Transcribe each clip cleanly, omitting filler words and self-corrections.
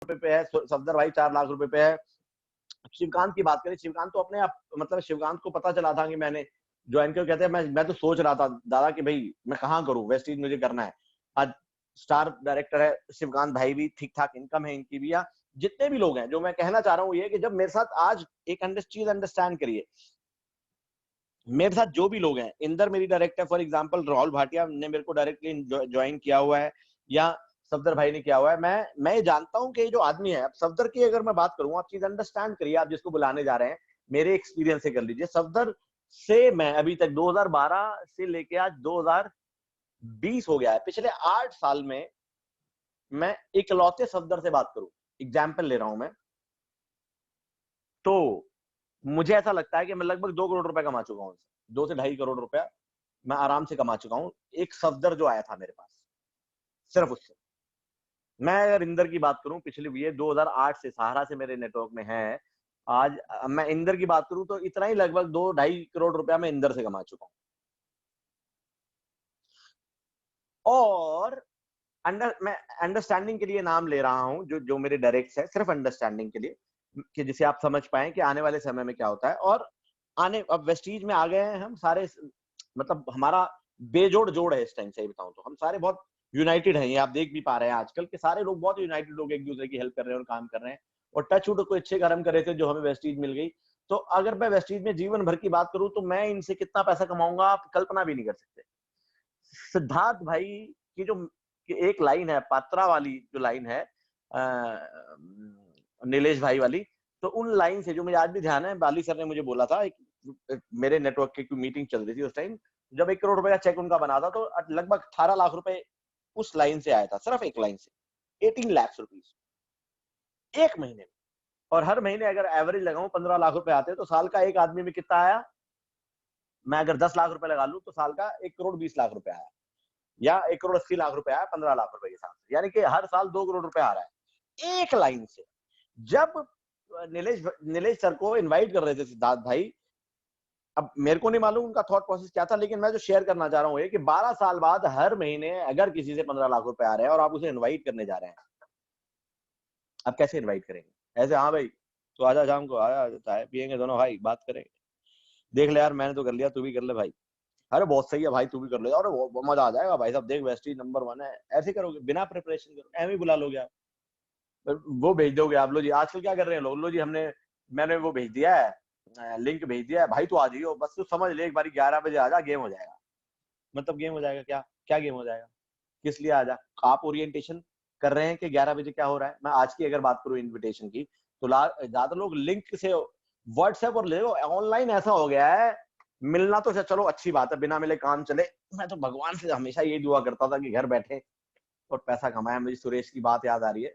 रुपए पे है, सफदर भाई 4 लाख रुपए पे है। शिवकांत की बात करें, शिवकांत तो अपने आप, मतलब शिवकांत को पता चला था कि मैंने ज्वाइन किया, कहते हैं मैं तो सोच रहा था दादा कि भाई मैं कहाँ करूं, वेस्ट इंडीज मुझे करना है। आज स्टार डायरेक्टर है शिवकांत भाई भी, ठीक ठाक इनकम है इनकी भी। या जितने भी लोग हैं, जो मैं कहना चाह रहा हूँ ये कि जब मेरे साथ आज एक चीज अंडरस्टैंड करिए, मेरे साथ जो भी लोग हैं, इंदर मेरी डायरेक्ट है फॉर एग्जांपल, राहुल भाटिया ने मेरे को डायरेक्टली ज्वाइन किया हुआ है, या सफदर भाई ने किया हुआ है। मैं ये जानता हूं कि ये जो आदमी है, अब सफदर की अगर मैं बात करूं, आप चीज अंडरस्टैंड करिए, आप जिसको बुलाने जा रहे हैं, मेरे एक्सपीरियंस से कर लीजिए। सफदर से मैं अभी तक 2012 से लेके आज 2020 हो गया है, पिछले 8 साल में मैं इकलौते सफदर से बात करूं, एग्जाम्पल ले रहा हूं मैं, तो मुझे ऐसा लगता है कि मैं लगभग 2 करोड़ रुपए कमा चुका हूं, 2 से 2.5 करोड़ रुपया मैं आराम से कमा चुका हूं, एक सफदर जो आया था मेरे पास, सिर्फ उससे। मैं अगर इंदर की बात करूं, पिछले ये 2008 से सहारा से मेरे नेटवर्क में है, आज मैं इंदर की बात करूं तो इतना ही लगभग 2-2.5 करोड़ रुपया मैं इंदर से कमा चुका हूं। और मैं अंडरस्टैंडिंग के लिए नाम ले रहा हूं, जो जो मेरे डायरेक्ट्स है, सिर्फ अंडरस्टैंडिंग के लिए, कि जिसे आप समझ पाए कि आने वाले समय में क्या होता है। और अब वेस्टीज में आ गए हैं हम सारे, मतलब हमारा बेजोड़ जोड़ है इस टाइम, सही बताऊं तो हम सारे बहुत यूनाइटेड हैं। ये आप देख भी पा रहे हैं आजकल के सारे लोग बहुत यूनाइटेड लोग, एक दूसरे की हेल्प कर रहे हैं और काम कर रहे हैं। और टच वुड कोई अच्छे कर्म कर रहे थे जो हमें वेस्टीज मिल गई। तो अगर मैं वेस्टीज में जीवन भर की बात करूं तो मैं इनसे कितना पैसा कमाऊंगा आप कल्पना भी नहीं कर सकते। सिद्धार्थ भाई की जो कि एक लाइन है, पात्रा वाली जो लाइन है, नीलेश भाई वाली, तो उन लाइन से जो मुझे आज भी ध्यान है, बाली सर ने मुझे बोला था, एक मेरे नेटवर्क की मीटिंग चल रही थी उस टाइम, जब 1 करोड़ रुपए का चेक उनका बना था, तो लगभग 18 लाख रुपए उस लाइन से आया था, सिर्फ एक लाइन से, 18 लाख रुपीज एक महीने में। और हर महीने अगर एवरेज लगाऊं 15 लाख रुपए आते हैं, तो साल का एक आदमी में कितना आया, मैं अगर 10 लाख रुपए लगा लूं तो साल का 1 करोड़ 20 लाख रुपए आया, या 1 करोड़ 80 लाख रुपए आया 15 लाख रुपए के साथ, यानी कि हर साल 2 करोड़ रुपए आ रहा है एक लाइन से। जब नीलेश सर को इनवाइट कर रहे थे सिद्धार्थ भाई, अब मेरे को नहीं मालूम उनका थॉट प्रोसेस क्या था, लेकिन मैं जो शेयर करना चाह रहा हूँ ये कि 12 साल बाद हर महीने अगर किसी से 15 लाख रुपए आ रहे हैं और आप उसे इनवाइट करने जा रहे हैं, आप कैसे इनवाइट करेंगे? ऐसे हाँ भाई तो आजा शाम को, आया चाय पियेंगे दोनों भाई, बात करेंगे, देख ले यार मैंने तो कर लिया तू भी कर ले भाई, अरे बहुत सही है भाई तू भी कर ले, अरे मजा आ जाएगा भाई साहब, देख वेस्टीज नंबर 1 है। ऐसे करोगे बिना प्रिपरेशन करो, एम ही बुला लोगे आप, वो भेज दोगे आप, लो जी आजकल क्या कर रहे हैं लोग, लो जी मैंने वो भेज दिया है, लिंक भेज दिया है भाई, तू आ जाइयो, बस तू समझ ले एक बार 11 बजे आ जा, गेम हो जाएगा। मतलब गेम हो जाएगा क्या, क्या गेम हो जाएगा, किस लिए आ जा? आप ओरिएंटेशन कर रहे हैं कि 11 बजे क्या हो रहा है। मैं आज की अगर बात करूं इनविटेशन की, तो ज्यादा लोग लिंक से, व्हाट्सएप और ले, ऑनलाइन ऐसा हो गया है, मिलना तो चलो अच्छी बात है, बिना मिले काम चले। मैं तो भगवान से हमेशा ये दुआ करता था कि घर बैठे और पैसा कमाए। मुझे सुरेश की बात याद आ रही है,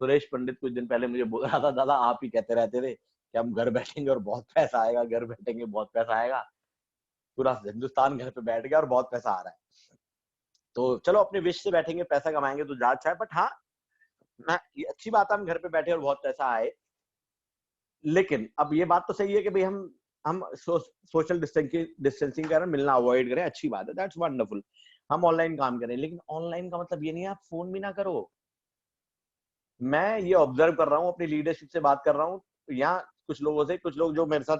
सुरेश पंडित कुछ दिन पहले मुझे बोल रहा था, दादा आप ही कहते रहते थे कि हम घर बैठेंगे और बहुत पैसा आएगा, घर बैठेंगे बहुत पैसा आएगा, पूरा हिंदुस्तान घर पे बैठ गया और बहुत पैसा आ रहा है। तो चलो अपने विश से बैठेंगे, पैसा कमाएंगे तो ज्यादा अच्छा है, बट हाँ मैं ये अच्छी बात है हम घर पे बैठे और बहुत पैसा आए। लेकिन अब ये बात तो सही है कि भाई हम सोशल डिस्टेंसिंग करें, मिलना अवॉइड करें, अच्छी बात है, दैट्स वंडरफुल, हम ऑनलाइन काम करें। लेकिन ऑनलाइन का मतलब ये नहीं है आप फोन भी ना करो। मैं ये ऑब्जर्व कर रहा हूँ, अपनी लीडरशिप से बात कर रहा हूँ, यहाँ कुछ लोगों से, कुछ लोग जो मेरे साथ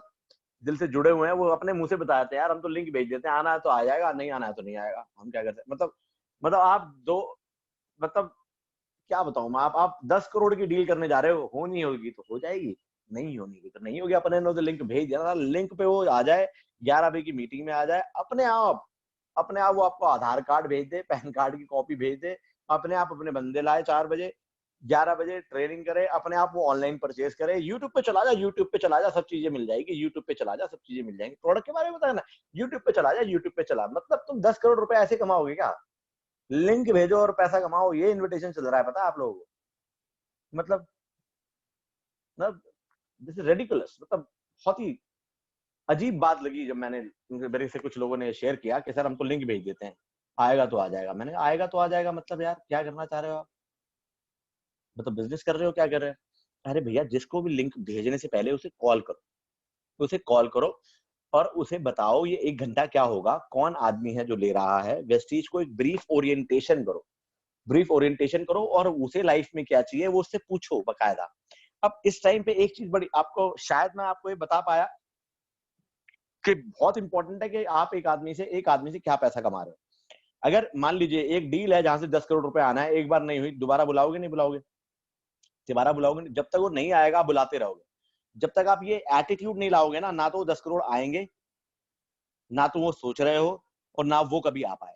दिल से जुड़े हुए हैं, वो अपने मुंह से बताते हैं यार हम तो लिंक भेज देते हैं, आना है तो आ जाएगा, नहीं आना है तो नहीं आएगा, हम क्या करते हैं। मतलब आप दो, मतलब क्या बताऊं मैं, आप 10 करोड़ की डील करने जा रहे हो, होनी होगी तो हो जाएगी, नहीं होनी होगी तो नहीं होगी। अपने ने तो लिंक भेज दिया ना, लिंक पे वो आ जाए, 11 बजे की मीटिंग में आ जाए, अपने आप वो आपको आधार कार्ड भेज दे, पैन कार्ड की कॉपी भेज दे, अपने आप अपने बंदे लाए 4 बजे, 11 बजे ट्रेनिंग करे, अपने आप वो ऑनलाइन परचेज करे, यूट्यूब पे चला जा, यूट्यूब पे चला जा, सब चीजें मिल जाएगी, यूट्यूब पे चला जा, सब चीजें मिल जाएंगी। प्रोडक्ट के बारे में बताना, यूट्यूब पे चला जा, यूट्यूब पे चला, मतलब तुम 10 करोड़ रुपए ऐसे कमाओगे क्या? लिंक भेजो और पैसा कमाओ, ये इन्विटेशन चल रहा है, पता है आप लोगों को? मतलब दिस इज रेडिकुलस, मतलब बहुत ही अजीब बात लगी जब मेरे से कुछ लोगों ने शेयर किया कि सर हम तो लिंक भेज देते हैं, आएगा तो आ जाएगा। मैंने कहा आएगा तो आ जाएगा मतलब यार क्या करना चाह रहे हो आप? मतलब बिजनेस कर रहे हो, क्या कर रहे हैं? अरे भैया जिसको भी लिंक भेजने से पहले उसे कॉल करो और उसे बताओ ये 1 घंटा क्या होगा, कौन आदमी है जो ले रहा है, वेस्टीज को एक ब्रीफ ओरिएंटेशन करो। ब्रीफ ओरिएंटेशन करो और उसे लाइफ में क्या चाहिए वो उससे पूछो बकायदा। अब इस टाइम पे एक चीज बड़ी आपको शायद मैं आपको ये बता पाया कि बहुत इंपॉर्टेंट है कि आप एक आदमी से क्या पैसा कमा रहे हो। अगर मान लीजिए एक डील है जहां से 10 करोड़ रुपए आना है, एक बार नहीं हुई, दोबारा बुलाओगे नहीं बुलाओगे? दोबारा बुलाओगे नहीं। जब तक वो नहीं आएगा बुलाते रहोगे। जब तक आप ये एटीट्यूड नहीं लाओगे ना, ना तो वो 10 करोड़ आएंगे, ना तो वो सोच रहे हो, और ना वो कभी आ पाएगा।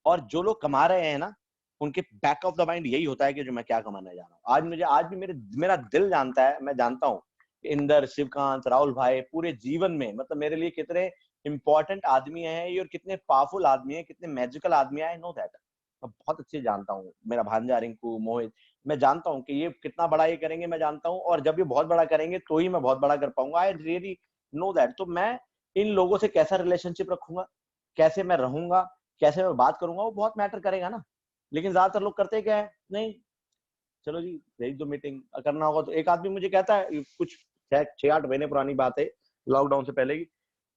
और जो लोग कमा रहे हैं ना, उनके बैक ऑफ द माइंड यही होता है कि जो मैं क्या कमाने जा रहा हूँ। आज भी मेरा दिल जानता है, मैं जानता हूँ इंदर, शिवकांत, राहुल भाई पूरे जीवन में मतलब मेरे लिए कितने इंपॉर्टेंट आदमी हैं ये, और कितने पावरफुल आदमी हैं, कितने मैजिकल आदमी हैं। I know that. मैं बहुत अच्छे जानता हूँ मेरा भांजा रिंकू, मोहित, मैं जानता हूँ कि ये कितना बड़ा ये करेंगे, मैं जानता हूँ। और जब ये बहुत बड़ा करेंगे तो ही मैं बहुत बड़ा कर पाऊंगा। I really know that. तो मैं इन लोगों से कैसा रिलेशनशिप रखूंगा, कैसे मैं रहूंगा, कैसे मैं बात करूंगा, वो बहुत मैटर करेगा ना। लेकिन ज्यादातर लोग करते क्या है, नहीं चलो जी भेज दो मीटिंग, करना होगा तो। एक आदमी मुझे कहता है, कुछ 6-8 महीने पुरानी बात है, लॉकडाउन से पहले की, कह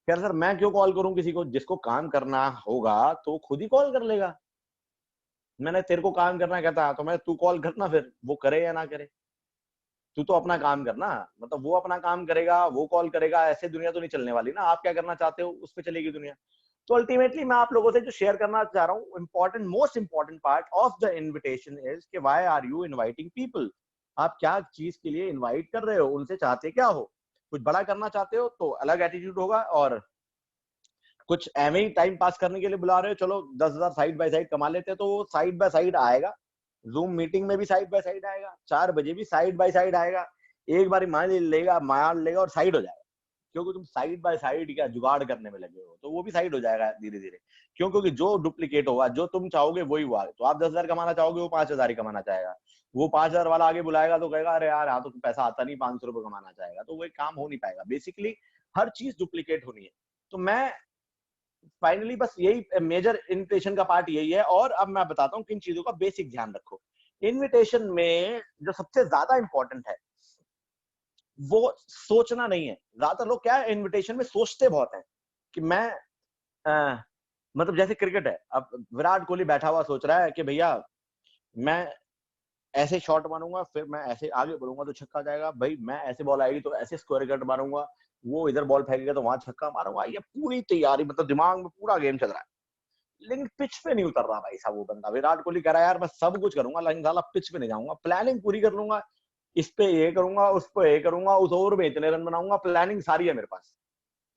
रहा सर मैं क्यों कॉल करूं किसी को, जिसको काम करना होगा तो खुद ही कॉल कर लेगा। मैंने तेरे को काम करना कहता तो मैं, तू कॉल करना, फिर वो करे या ना करे, तू तो अपना काम करना। मतलब वो अपना काम करेगा, वो कॉल करेगा, ऐसे दुनिया तो नहीं चलने वाली ना। आप क्या करना चाहते हो उस पर चलेगी दुनिया। तो अल्टीमेटली मैं आप लोगों से जो शेयर करना चाह रहा हूँ, important most important part of the invitation is कि why are you inviting people. आप क्या चीज के लिए इनवाइट कर रहे हो, उनसे चाहते क्या हो। कुछ बड़ा करना चाहते हो तो अलग एटीट्यूड होगा, और कुछ एवं ही टाइम पास करने के लिए बुला रहे हो, चलो 10,000 साइड बाय साइड कमा लेते हैं, तो वो साइड बाय साइड आएगा। जूम मीटिंग में भी साइड बाय साइड आएगा, 4 बजे भी साइड बाय साइड आएगा। एक बार मान लेगा और साइड हो जाएगा। क्योंकि तुम साइड बाय साइड क्या जुगाड़ करने में लगे हो, तो वो भी साइड हो जाएगा धीरे धीरे। क्यों? क्योंकि जो डुप्लीकेट होगा, जो तुम चाहोगे वही हुआ। तो आप 10,000 कमाना चाहोगे, वो 5,000 ही कमाना चाहेगा। वो 5,000 वाला आगे बुलाएगा तो कहेगा अरे यार यहाँ तो पैसा आता नहीं, 500 रुपए कमाना चाहेगा, तो वो एक काम हो नहीं पाएगा। बेसिकली हर चीज डुप्लीकेट होनी है। तो मैं फाइनली बस यही मेजर इन्विटेशन का पार्ट यही है। और अब मैं बताता हूँ किन चीजों का बेसिक ध्यान रखो। इन्विटेशन में जो सबसे ज्यादा इंपॉर्टेंट है वो सोचना नहीं है। ज्यादातर लोग क्या है इनविटेशन में सोचते बहुत है कि मैं मतलब जैसे क्रिकेट है, अब विराट कोहली बैठा हुआ सोच रहा है कि भैया मैं ऐसे शॉट मारूंगा, फिर मैं ऐसे आगे बढ़ूंगा तो छक्का जाएगा, भाई मैं ऐसे बॉल आएगी तो ऐसे स्क्वायर कट मारूंगा, वो इधर बॉल फेंकेगा तो वहां छक्का मारूंगा। ये पूरी तैयारी, मतलब दिमाग में पूरा गेम चल रहा है, लेकिन पिच पे नहीं उतर रहा भाई साहब। वो बंदा विराट कोहली कह रहा है यार मैं सब कुछ करूंगा, लेकिन साला पिच पे नहीं जाऊंगा। प्लानिंग पूरी कर लूंगा, इस पे ये करूंगा, उस पे ये करूंगा, उस ओवर में इतने रन बनाऊंगा, प्लानिंग सारी है मेरे पास,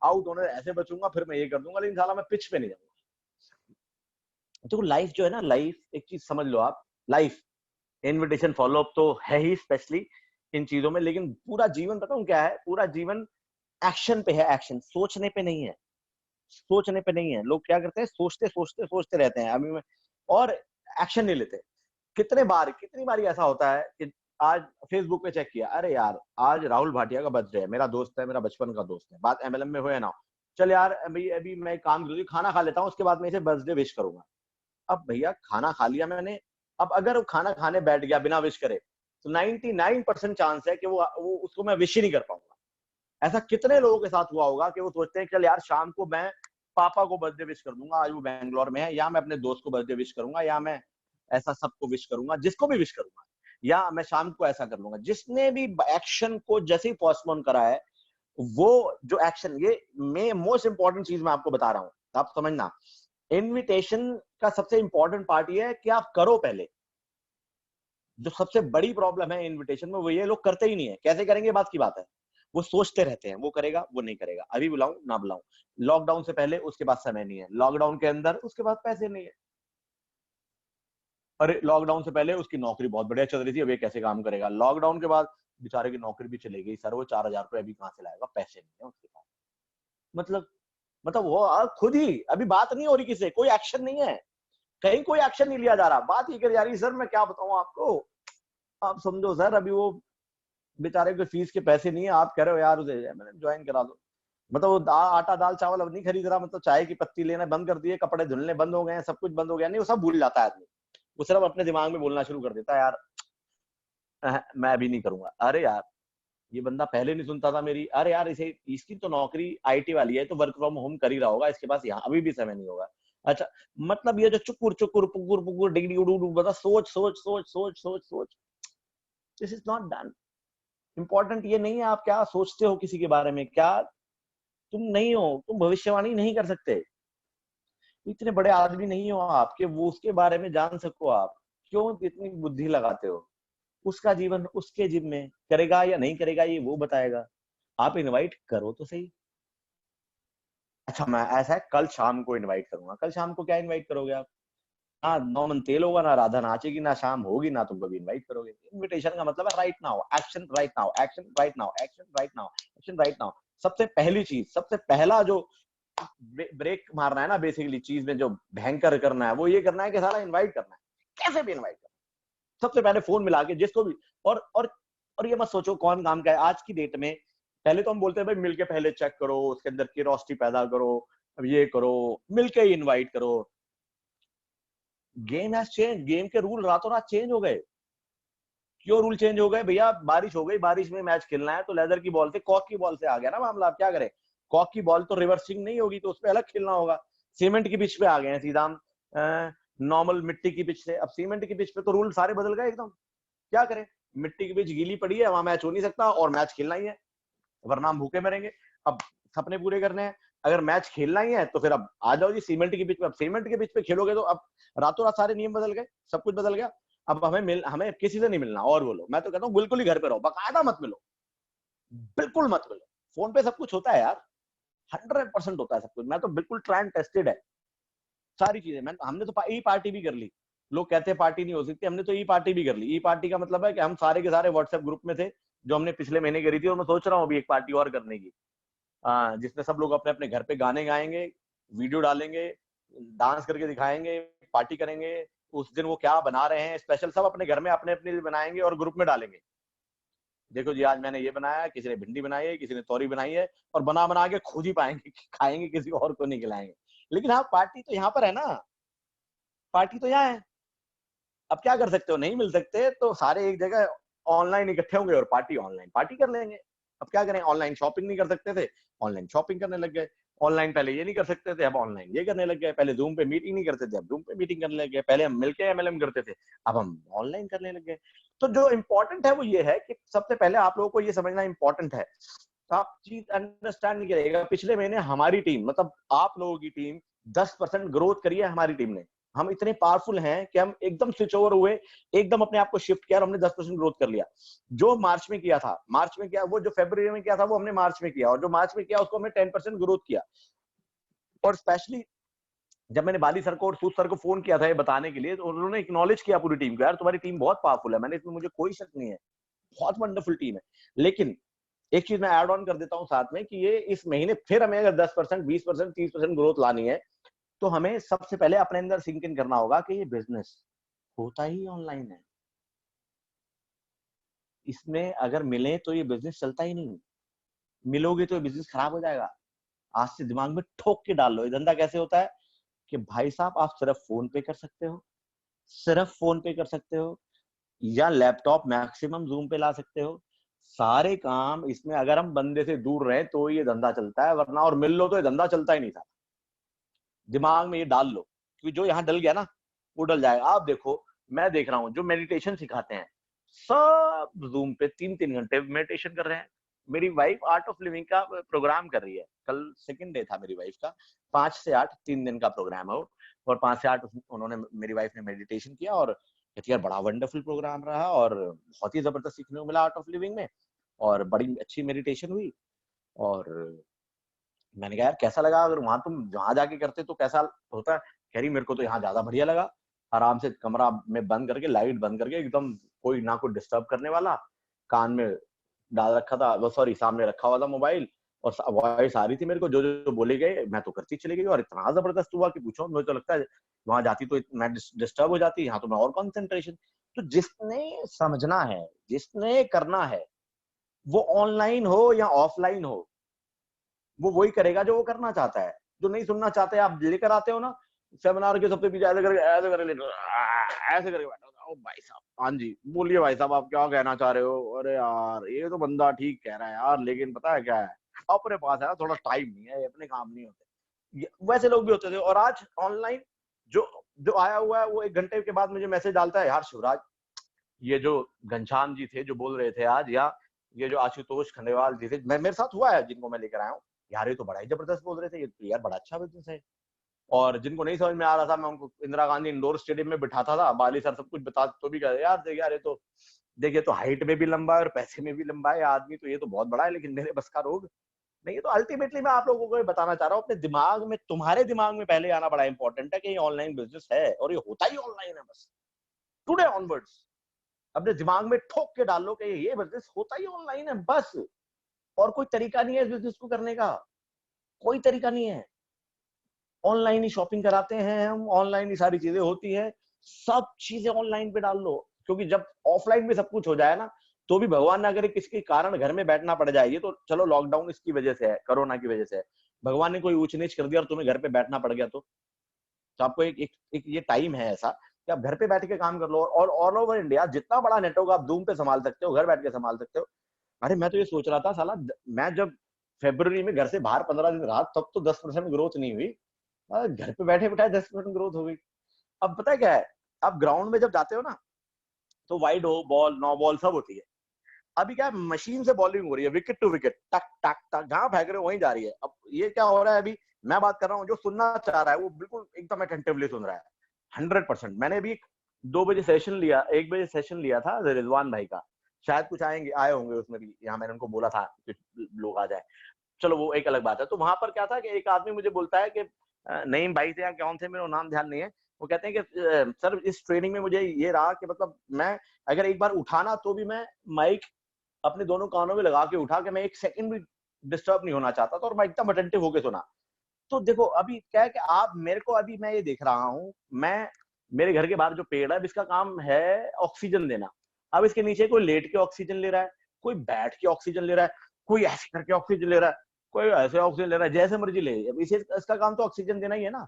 आउट होने ऐसे बचूंगा, फिर मैं ये कर दूंगा, लेकिन साला मैं पिच पे नहीं जाऊंगा। तो लाइफ जो है ना, लाइफ एक चीज समझ लो आप, लाइफ इनविटेशन फॉलो अप तो है ही स्पेशली इन चीजों में, लेकिन पूरा जीवन बताऊं क्या है, पूरा जीवन एक्शन पे है। एक्शन सोचने पे नहीं है, सोचने पे नहीं है। लोग क्या करते हैं, सोचते सोचते सोचते रहते हैं अभी में, और एक्शन नहीं लेते। कितनी बार ऐसा होता है कि आज फेसबुक पे चेक किया, अरे यार आज राहुल भाटिया का बर्थडे है, मेरा दोस्त है, मेरा बचपन का दोस्त है, बात एमएलएम में हुए ना, चल यार अभी अभी मैं काम करूँ, खाना खा लेता हूँ, उसके बाद मैं इसे बर्थडे विश करूंगा। अब भैया खाना खा लिया मैंने, अब अगर वो खाना खाने बैठ गया बिना विश करे, तो 99% चांस है कि वो उसको मैं विश ही नहीं कर पाऊंगा। ऐसा कितने लोगों के साथ हुआ होगा कि वो सोचते हैं चल यार शाम को मैं पापा को बर्थडे विश कर दूंगा, आज वो बैंगलोर में है, या मैं अपने दोस्त को बर्थडे विश करूंगा, या मैं ऐसा सबको विश करूंगा, जिसको भी विश करूंगा, या मैं शाम को ऐसा कर लूंगा। जिसने भी एक्शन को जैसे ही पोस्टपोन करा है, वो जो एक्शन, ये मैं मोस्ट इंपॉर्टेंट चीज मैं आपको बता रहा हूं, आप समझना। इनविटेशन का सबसे इंपॉर्टेंट पार्ट ये है कि आप करो पहले। जो सबसे बड़ी प्रॉब्लम है इनविटेशन में, वो ये लोग करते ही नहीं है। कैसे करेंगे बात की बात है, वो सोचते रहते हैं, वो करेगा वो नहीं करेगा, अभी बुलाऊं ना बुलाऊं, लॉकडाउन से पहले उसके पास समय नहीं है, लॉकडाउन के अंदर उसके पास पैसे नहीं है, अरे लॉकडाउन से पहले उसकी नौकरी बहुत बढ़िया चल रही थी, अब ये कैसे काम करेगा, लॉकडाउन के बाद बेचारे की नौकरी भी चली गई, सर वो 4,000 रुपए अभी कहां से लाएगा, पैसे नहीं है उसके पास। मतलब वो खुद ही, अभी बात नहीं हो रही, किसी कोई एक्शन नहीं है, कहीं कोई एक्शन नहीं लिया जा रहा, बात ये करी जा रही, सर मैं क्या बताऊं आपको, आप समझो सर, अभी वो बेचारे को फीस के पैसे नहीं है, आप कह रहे हो यार उसे मैंने ज्वाइन करा दो। मतलब वो आटा दाल चावल अब नहीं खरीद रहा, मतलब चाय की पत्ती लेना बंद कर दिए, कपड़े धुलने बंद हो गए हैं, सब कुछ बंद हो गया, नहीं वो सब भूल जाता है आदमी। वो सिर्फ अपने दिमाग में बोलना शुरू कर देता है, यार मैं अभी नहीं करूंगा, अरे यार ये बंदा पहले नहीं सुनता था मेरी, अरे यार इसे इसकी तो नौकरी आईटी वाली है, तो वर्क फ्रॉम होम कर ही रहा होगा, इसके पास यहाँ अभी भी समय नहीं होगा। अच्छा, मतलब ये जो चुकुर चुकुर पुकुर पुकुर डिगडी उडू बता सोच सोच सोच सोच सोच सोच, this is not done. Important ये नहीं है आप क्या सोचते हो किसी के बारे में, क्या तुम नहीं हो, तुम भविष्यवाणी नहीं कर सकते, इतने बड़े आदमी नहीं हो आप कि वो उसके बारे में जान सको आप, क्यों इतनी बुद्धि लगाते हो? उसका जीवन उसके जिम्मे में, करेगा या नहीं करेगा ये वो बताएगा, आप इनवाइट करो तो सही। अच्छा मैं ऐसा है कल शाम को इनवाइट करूंगा, कल शाम को क्या इनवाइट करोगे आप? ना नौ मन तेल होगा, ना राधा नाचेगी, ना शाम होगी, ना तुम कभी इनवाइट करोगे। इनविटेशन का मतलब है right now, action right now, action right now, action right now, action right now. सबसे पहली चीज, सबसे पहला जो ब्रेक मारना है ना बेसिकली चीज में, जो भयंकर करना है वो ये करना है कि सारा इनवाइट करना है, कैसे भी इनवाइट करना है। सबसे पहले फोन मिला के जिसको भी, और ये मत सोचो कौन काम का है आज की डेट में। पहले तो हम बोलते हैं भाई मिलके पहले चेक करो, उसके अंदर क्यूरियोसिटी पैदा करो, अब ये करो, मिलके ही इनवाइट करो। गेम हैज चेंज, गेम के रूल रातों रात चेंज हो गए। क्यों रूल चेंज हो गए भैया? बारिश हो गई, बारिश में मैच खेलना है तो लेदर की बॉल से, कॉक की बॉल से आ गया ना मामला, आप क्या करें? कॉक की बॉल तो रिवर्सिंग नहीं होगी तो उस पर अलग खेलना होगा। सीमेंट की पिच पे आ गए हैं सीधा हम, नॉर्मल मिट्टी की पिच से। अब सीमेंट की पिच पे तो रूल सारे बदल गए एकदम। क्या करें? मिट्टी की पिच गीली पड़ी है, वहां मैच हो नहीं सकता और मैच खेलना ही है, वरना हम भूखे मरेंगे। अब सपने पूरे करने हैं, अगर मैच खेलना ही है तो फिर अब आ जाओ जी सीमेंट की पिच पे। अब सीमेंट के पिच पे खेलोगे तो अब रातों रात सारे नियम बदल गए, सब कुछ बदल गया। अब हमें किसी से नहीं मिलना। और बोलो, मैं तो कहता हूँ बिल्कुल ही घर पे रहो, बाकायदा मत मिलो, बिल्कुल मत मिलो। फोन पे सब कुछ होता है यार, 100% होता है सब कुछ। मैं तो बिल्कुल ट्राई टेस्टेड है सारी चीजें। हमने तो ई पार्टी भी कर ली। लोग कहते हैं पार्टी नहीं हो सकती, हमने तो ई पार्टी भी कर ली। ई पार्टी का मतलब है कि हम सारे के सारे व्हाट्सएप ग्रुप में थे, जो हमने पिछले महीने करी थी, और मैं सोच रहा हूँ अभी एक पार्टी और करने की, जिसमें सब लोग अपने अपने घर पे गाने गाएंगे, वीडियो डालेंगे, डांस करके दिखाएंगे, पार्टी करेंगे। उस दिन वो क्या बना रहे हैं स्पेशल, सब अपने घर में अपने अपने लिए बनाएंगे और ग्रुप में डालेंगे। देखो जी आज मैंने ये बनाया, किसी ने भिंडी बनाई है, किसी ने तोरी बनाई है, और बना बना के खुद ही पाएंगे, खाएंगे, किसी और को नहीं खिलाएंगे। लेकिन हाँ पार्टी तो यहाँ पर है ना, पार्टी तो यहाँ है। अब क्या कर सकते हो, नहीं मिल सकते तो सारे एक जगह ऑनलाइन इकट्ठे होंगे और पार्टी ऑनलाइन पार्टी कर लेंगे। अब क्या करें, ऑनलाइन शॉपिंग नहीं कर सकते थे, ऑनलाइन शॉपिंग करने लग गए। ऑनलाइन पहले ये नहीं कर सकते थे, अब ऑनलाइन ये करने लग गए। पहले जूम पे मीटिंग नहीं करते थे, अब जूम पे मीटिंग करने लग गए। पहले हम मिलके एमएलएम करते थे, अब हम ऑनलाइन करने लग गए। तो जो इंपॉर्टेंट है वो ये है कि सबसे पहले आप लोगों को ये समझना इंपॉर्टेंट है। आप चीज अंडरस्टैंड नहीं करेगा, पिछले महीने हमारी टीम, मतलब आप लोगों की टीम 10% ग्रोथ करी है हमारी टीम ने। हम इतने पावरफुल हैं कि हम एकदम स्विच ओवर हुए, एकदम अपने आप को शिफ्ट किया और हमने 10% ग्रोथ कर लिया। जो मार्च में किया था, मार्च में किया, वो जो फरवरी में किया था वो हमने मार्च में किया, और जो मार्च में किया उसको हमने 10% ग्रोथ किया। और स्पेशली जब मैंने बाली सर को और सूद सर को फोन किया था ये बताने के लिए, तो उन्होंने एक्नॉलेज किया पूरी टीम को, यार तुम्हारी टीम बहुत पावरफुल है। मैंने इसमें, मुझे कोई शक नहीं है, बहुत वंडरफुल टीम है। लेकिन एक चीज मैं ऐड ऑन कर देता हूं साथ में, कि ये इस महीने फिर हमें अगर 10%, 20%, 30% ग्रोथ लानी है, तो हमें सबसे पहले अपने अंदर सिंक इन करना होगा कि ये बिजनेस होता ही ऑनलाइन है। इसमें अगर मिले तो ये बिजनेस चलता ही नहीं, मिलोगे तो ये बिजनेस खराब हो जाएगा। आज से दिमाग में ठोक के डाल लो, ये धंधा कैसे होता है कि भाई साहब आप सिर्फ फोन पे कर सकते हो, सिर्फ फोन पे कर सकते हो, या लैपटॉप मैक्सिमम जूम पे ला सकते हो। सारे काम इसमें अगर हम बंदे से दूर रहे तो ये धंधा चलता है, वरना और मिल लो तो ये धंधा चलता ही नहीं था। दिमाग में ये डाल लो, क्योंकि जो यहाँ डल गया ना वो डल जाएगा। आप देखो, मैं देख रहा हूँ जो मेडिटेशन सिखाते हैं सब जूम पे 3-3 घंटे मेडिटेशन कर रहे हैं। मेरी वाइफ आर्ट ऑफ लिविंग का प्रोग्राम कर रही है, कल सेकंड डे था मेरी वाइफ का, 5 से 8 3 दिन का प्रोग्राम है वो। और 5 से 8 उन्होंने, मेरी वाइफ ने मेडिटेशन किया, और यार बड़ा वंडरफुल प्रोग्राम रहा, और बहुत ही जबरदस्त सीखने को मिला आर्ट ऑफ लिविंग में, और बड़ी अच्छी मेडिटेशन हुई। और मैंने कहा यार कैसा लगा, अगर वहां तुम वहां जाके करते तो कैसा होता? कह रही मेरे को तो यहाँ ज्यादा बढ़िया लगा, आराम से कमरा में बंद करके, लाइट बंद करके, एकदम कोई ना कोई डिस्टर्ब करने वाला, कान में डाल रखा था वो, सॉरी सामने रखा हुआ था मोबाइल, और वॉइस आ रही थी मेरे को, जो जो बोले गए मैं तो करती चली गई, और इतना जबरदस्त हुआ कि पूछो। मुझे तो लगता है वहां जाती तो मैं डिस्टर्ब हो जाती, यहाँ तो मैं और कॉन्सेंट्रेशन। तो जिसने समझना है, जिसने करना है, वो ऑनलाइन हो या ऑफलाइन हो, वो वही करेगा जो वो करना चाहता है। जो नहीं सुनना चाहते आप लेकर आते हो ना सेमिनार के सबसे पीछे, ऐसे करके ऐसे करके बैठा होता है। ओ भाई साहब, हाँ जी बोलिए भाई साहब, आप क्या कहना चाह रहे हो? अरे यार ये तो बंदा ठीक कह रहा है यार, लेकिन पता है क्या है, अपने पास है ना थोड़ा टाइम नहीं है, अपने काम नहीं होते। वैसे लोग भी होते थे। और आज ऑनलाइन जो जो आया हुआ है वो 1 घंटे के बाद मुझे मैसेज डालता है, यार शिवराज, ये जो घनश्याम जी थे जो बोल रहे थे आज, या ये जो आशुतोष खंडेवाल जी थे, मैं मेरे साथ हुआ है जिनको मैं लेकर आया हूँ, यार ये तो बड़ा ही जबरदस्त बोल रहे थे, ये तो यार बड़ा अच्छा बिजनेस है। और जिनको नहीं समझ में आ रहा था, मैं उनको इंदिरा गांधी इंडोर स्टेडियम में बिठाता था, बाली सर सब कुछ बता, तो भी कहते यार देख यार ये तो देखिए, तो हाइट में भी लंबा है और पैसे में भी लंबा है आदमी, तो ये तो बहुत बड़ा है, लेकिन मेरे बस का रोग नहीं है। तो अल्टीमेटली मैं आप लोगों को ये बताना चाह रहा हूँ, अपने दिमाग में, तुम्हारे दिमाग में पहले आना बड़ा इंपॉर्टेंट है कि ये ऑनलाइन बिजनेस है और ये होता ही ऑनलाइन है। बस टुडे ऑनवर्ड्स अपने दिमाग में ठोक के डालो कि ये बिजनेस होता ही ऑनलाइन है बस, और कोई तरीका नहीं है इस बिजनेस को करने का, कोई तरीका नहीं है। ऑनलाइन ही शॉपिंग कराते हैं हम, ऑनलाइन ही सारी चीजें होती है, सब चीजें ऑनलाइन पे डाल लो, क्योंकि जब ऑफलाइन में सब कुछ हो जाए ना, तो भी भगवान ना करे किसी के कारण घर में बैठना पड़ जाए, ये तो चलो लॉकडाउन इसकी वजह से है, कोरोना की वजह से है, भगवान ने कोई ऊंच नीच कर दिया और तुम्हें घर पे बैठना पड़ गया, तो आपको एक ये टाइम है ऐसा कि आप घर पे बैठ के काम कर लो। और ऑल ओवर इंडिया जितना बड़ा नेटवर्क आप जूम पे संभाल सकते हो, घर बैठ के संभाल सकते हो। अरे मैं तो ये सोच रहा था साला, मैं जब फरवरी में घर से बाहर 15 दिन रहा, तब तो 10% ग्रोथ नहीं हुई, घर पे बैठे बैठाए 10% ग्रोथ हो गई। अब पता है क्या है, आप ग्राउंड में जब जाते हो ना, तो वाइड हो बॉल, नो बॉल सब होती है। अभी क्या है, मशीन से बॉलिंग हो रही है, विकेट टू विकेट, टक टक टक, जहां फेंक रहे हो वहीं जा रही है। अब ये क्या हो रहा है, अभी मैं बात कर रहा हूँ, जो सुनना चाह रहा है वो बिल्कुल एकदम अटेंटिवली सुन रहा है, 100%। मैंने भी 2 बजे सेशन लिया, 1 बजे सेशन लिया था रिजवान भाई का, शायद कुछ आएंगे, आए होंगे उसमें भी, यहाँ मैंने उनको बोला था कुछ लोग आ जाए, चलो वो एक अलग बात है। तो वहां पर क्या था कि एक आदमी मुझे बोलता है कि नईम भाई थे या कौन थे, मेरा नाम ध्यान नहीं है, वो कहते हैं कि सर इस ट्रेनिंग में मुझे ये रहा कि मतलब मैं अगर एक बार उठाना तो भी मैं माइक अपने दोनों कानों में लगा के उठा, के मैं 1 सेकंड भी डिस्टर्ब नहीं होना चाहता था, और मैं एकदम अटेंटिव होके सुना। तो देखो अभी क्या है कि आप मेरे को, अभी मैं ये देख रहा हूँ, मैं मेरे घर के बाहर जो पेड़ है, इसका काम है ऑक्सीजन देना। अब इसके नीचे कोई लेट के ऑक्सीजन ले रहा है, कोई बैठ के ऑक्सीजन ले रहा है, कोई ऐसे करके ऑक्सीजन ले रहा है, कोई ऐसे ऑक्सीजन ले रहा है, जैसे मर्जी ले। अब इसे इसका काम तो ऑक्सीजन देना ही है ना।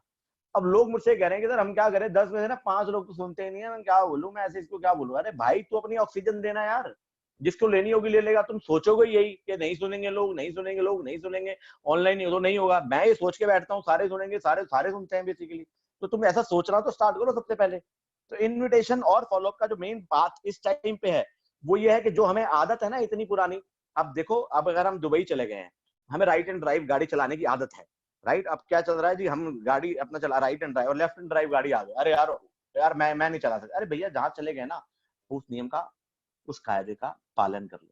अब लोग मुझसे कह रहे हैं कि सर हम क्या करें, 10 में से ना 5 लोग तो सुनते ही नहीं है, मैं क्या बोलूं, मैं ऐसे इसको क्या बोलूं। अरे भाई तू अपनी ऑक्सीजन देना यार, जिसको लेनी होगी ले लेगा। तुम सोचोगे यही कि नहीं सुनेंगे लोग, नहीं सुनेंगे लोग, नहीं सुनेंगे, ऑनलाइन नहीं हो तो नहीं होगा, मैं ये सोच के बैठता हूँ सारे सुनेंगे, सारे सारे सुनते हैं बेसिकली। तो तुम ऐसा सोचना तो स्टार्ट करो सबसे पहले। तो इन्विटेशन और फॉलोअप का जो मेन बात इस टाइम पे है, वो ये है कि जो हमें आदत है ना इतनी पुरानी, अब देखो, अब अगर हम दुबई चले गए हैं, हमें राइट एंड ड्राइव गाड़ी चलाने की आदत है, राइट। अब क्या चल रहा है जी, हम गाड़ी अपना चला राइट एंड ड्राइव, और लेफ्ट एंड ड्राइव गाड़ी आ गई, अरे यार, यार मैं नहीं चला सकता। अरे भैया जहां चले गए ना, उस नियम का, उस कायदे का पालन कर लो।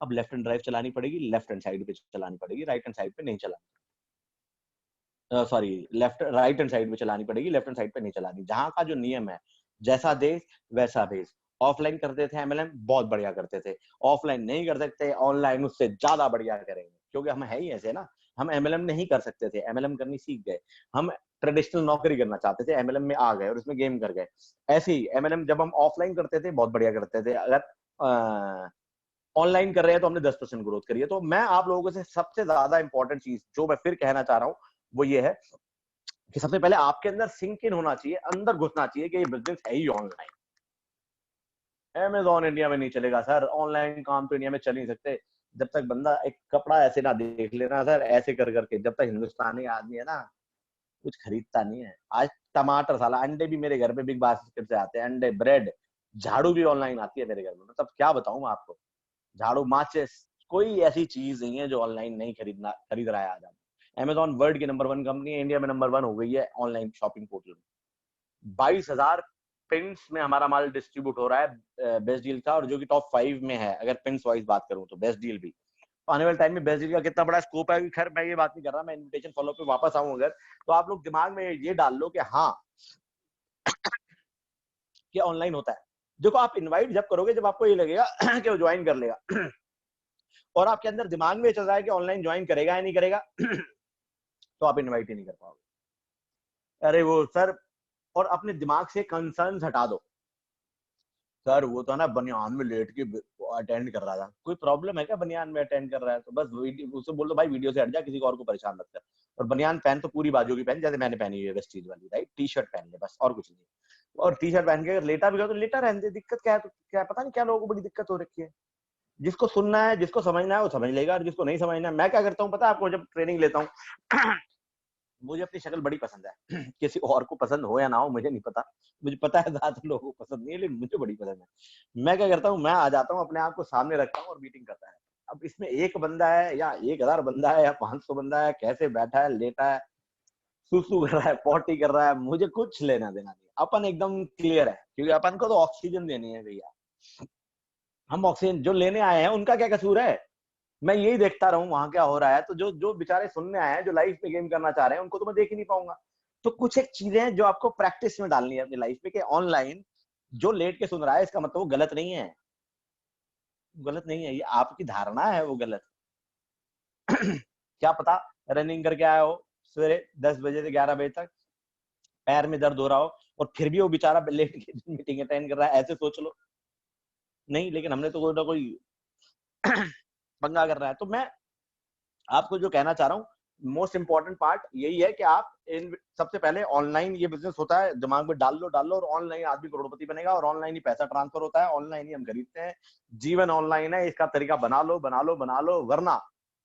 अब लेफ्ट हैंड ड्राइव चलानी पड़ेगी, लेफ्ट हैंड साइड पे चलानी पड़ेगी, राइट हैंड साइड पे नहीं चलानी, sorry left right hand side पे चलानी पड़ेगी, लेफ्ट हैंड साइड पे नहीं चलानी। जहां का जो नियम है, जैसा देश वैसा भेज। ऑफलाइन करते थे एमएलएम, बहुत बढ़िया करते थे। ऑफलाइन नहीं कर सकते, ऑनलाइन उससे ज्यादा बढ़िया करेंगे, क्योंकि हम है ही ऐसे ना। हम एमएलएम नहीं कर सकते थे, एमएलएम करनी सीख गए। हम ट्रेडिशनल नौकरी करना चाहते थे, एमएलएम में आ गए और उसमें गेम कर गए। ऐसे ही एमएलएम जब हम ऑफलाइन करते थे बहुत बढ़िया करते थे, अगर ऑनलाइन कर रहे हैं तो हमने 10% ग्रोथ करी है। तो मैं आप लोगों से सबसे ज्यादा इंपॉर्टेंट चीज जो मैं फिर कहना चाह रहा हूं, वो ये है कि सबसे पहले आपके अंदर सिंक इन होना चाहिए, अंदर घुसना चाहिए कि ये बिजनेस है ही ऑनलाइन। अमेजोन इंडिया में नहीं चलेगा सर, ऑनलाइन काम तो इंडिया में चल नहीं सकते जब तक बंदा एक कपड़ा ऐसे ना देख लेना सर, ऐसे कर करके, जब तक हिंदुस्तानी आदमी है ना, कुछ खरीदता नहीं है। आज टमाटर, साला अंडे भी मेरे घर पे बिग बास्केट से आते हैं, अंडे, ब्रेड, झाड़ू भी ऑनलाइन आती है मेरे घर में। मतलब क्या बताऊं मैं आपको, झाड़ू, माचिस, कोई ऐसी चीज नहीं है जो ऑनलाइन नहीं खरीद रहा है आज। अमेजॉन वर्ल्ड की नंबर 1 कंपनी है, इंडिया में नंबर 1 हो गई है ऑनलाइन शॉपिंग पोर्टल में। 22,000 पिंस में हमारा माल डिस्ट्रीब्यूट हो रहा है बेस्ट डील का, और जो कि टॉप 5 में है अगर पिंस वाइज बात करूं तो बेस्ट डील भी। तो आने वाले टाइम में बेस्ट डील का कितना बड़ा स्कोप है, खैर मैं ये बात नहीं कर रहा, मैं इन्विटेशन फॉलो पे वापस आऊं अगर, तो आप लोग दिमाग में ये डाल लो कि हाँ, कि ऑनलाइन होता है। देखो आप इनवाइट जब करोगे, जब आपको ये लगेगा कि वो ज्वाइन कर लेगा और आपके अंदर दिमाग में चल रहा है कि ऑनलाइन ज्वाइन करेगा या नहीं करेगा तो आप इनवाइट ही नहीं कर पाओगे। अरे वो सर, और अपने दिमाग से कंसर्न हटा दो। सर वो तो ना बनियान में लेट के अटेंड कर रहा था, कोई प्रॉब्लम है क्या बनियान में अटेंड कर रहा है? तो बस उससे बोल दो भाई वीडियो से हट जा, किसी और को परेशान मत कर। और बनियान पहन तो पूरी बाजू की पहन, जैसे मैंने पहनी हुई है वेस्टीज वाली, राइट, टी शर्ट पहन ले बस, और कुछ नहीं। और टी शर्ट पहन के अगर लेटा भी गया तो लेटा रहने दे, दिक्कत क्या है? तो क्या पता नहीं क्या लोगों को बड़ी दिक्कत हो रखी है। जिसको सुनना है, जिसको समझना है वो समझ लेगा, और जिसको नहीं समझना है, मैं क्या करता हूँ पता है आपको, जब ट्रेनिंग लेता हूँ मुझे अपनी शक्ल बड़ी पसंद है किसी और को पसंद हो या ना हो मुझे नहीं पता, मुझे पता है ज्यादातर लोगों को पसंद नहीं है, लेकिन मुझे बड़ी पसंद है। मैं क्या करता हूँ, मैं आ जाता हूँ, अपने आप को सामने रखता हूँ और मीटिंग करता है। अब इसमें एक बंदा है या 1000 बंदा है या 500 बंदा है, कैसे बैठा है, लेटा है, सुसु कर रहा है, पॉटी कर रहा है, मुझे कुछ लेना देना नहीं। अपन एकदम क्लियर है, क्योंकि अपन को तो ऑक्सीजन देनी है भैया। हम ऑक्सीजन जो लेने आए हैं उनका क्या कसूर है? मैं यही देखता रहूं वहां क्या हो रहा है, तो जो जो बेचारे सुनने आए हैं, जो लाइफ में गेम करना चाह रहे हैं, उनको तो मैं देख ही नहीं पाऊंगा। तो कुछ एक चीजें हैं जो आपको प्रैक्टिस में डालनी है अपनी लाइफ में, कि ऑनलाइन जो लेट के सुन रहा है इसका मतलब वो गलत नहीं है, गलत नहीं है, ये आपकी धारणा है वो गलत। क्या पता रनिंग करके आया हो सवेरे 10 बजे से 11 बजे तक, पैर में दर्द हो रहा हो, और फिर भी वो बेचारा लेट के मीटिंग अटेंड कर रहा है, ऐसे सोच लो। नहीं, लेकिन हमने तो कोई ना कोई पंगा कर रहा है। तो मैं आपको जो कहना चाह रहा हूँ, मोस्ट इंपॉर्टेंट पार्ट यही है कि आप इन सबसे पहले ऑनलाइन ये बिजनेस होता है, दिमाग में डाल लो, और ऑनलाइन आदमी करोड़पति बनेगा, और ऑनलाइन ही पैसा ट्रांसफर होता है, ऑनलाइन ही हम खरीदते हैं। जीवन ऑनलाइन है, इसका तरीका बना लो, वरना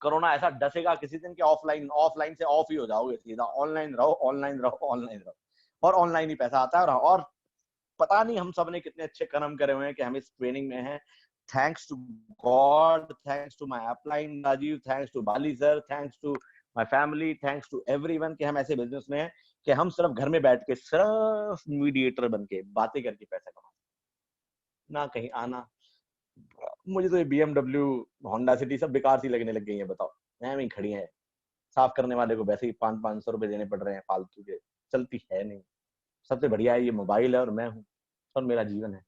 कोरोना ऐसा डसेगा किसी दिन कि ऑफलाइन ऑफलाइन से ऑफ ही हो जाओगे सीधा। ऑनलाइन रहो, ऑनलाइन रहो, ऑनलाइन रहो, और ऑनलाइन ही पैसा आता है। और पता नहीं हम सब ने कितने अच्छे कर्म करे हुए हैं कि हम इस ट्रेनिंग में हैं। Thanks to God, thanks to my upline Rajiv, thanks to Bali sir, thanks to my family, thanks to everyone कि हम ऐसे बिजनेस में हैं कि हम सिर्फ घर में बैठ के सिर्फ मीडिएटर बन के बातें करके पैसा कमाते, ना कहीं आना। मुझे तो ये BMW, होंडा सिटी सब बेकार सी लगने लग गई है, बताओ, वही खड़ी है। साफ करने वाले को वैसे ही 500-500 रुपए देने पड़ रहे हैं फालतू के, चलती है नहीं। सबसे बढ़िया है ये मोबाइल है, और मैं हूँ, और मेरा जीवन है।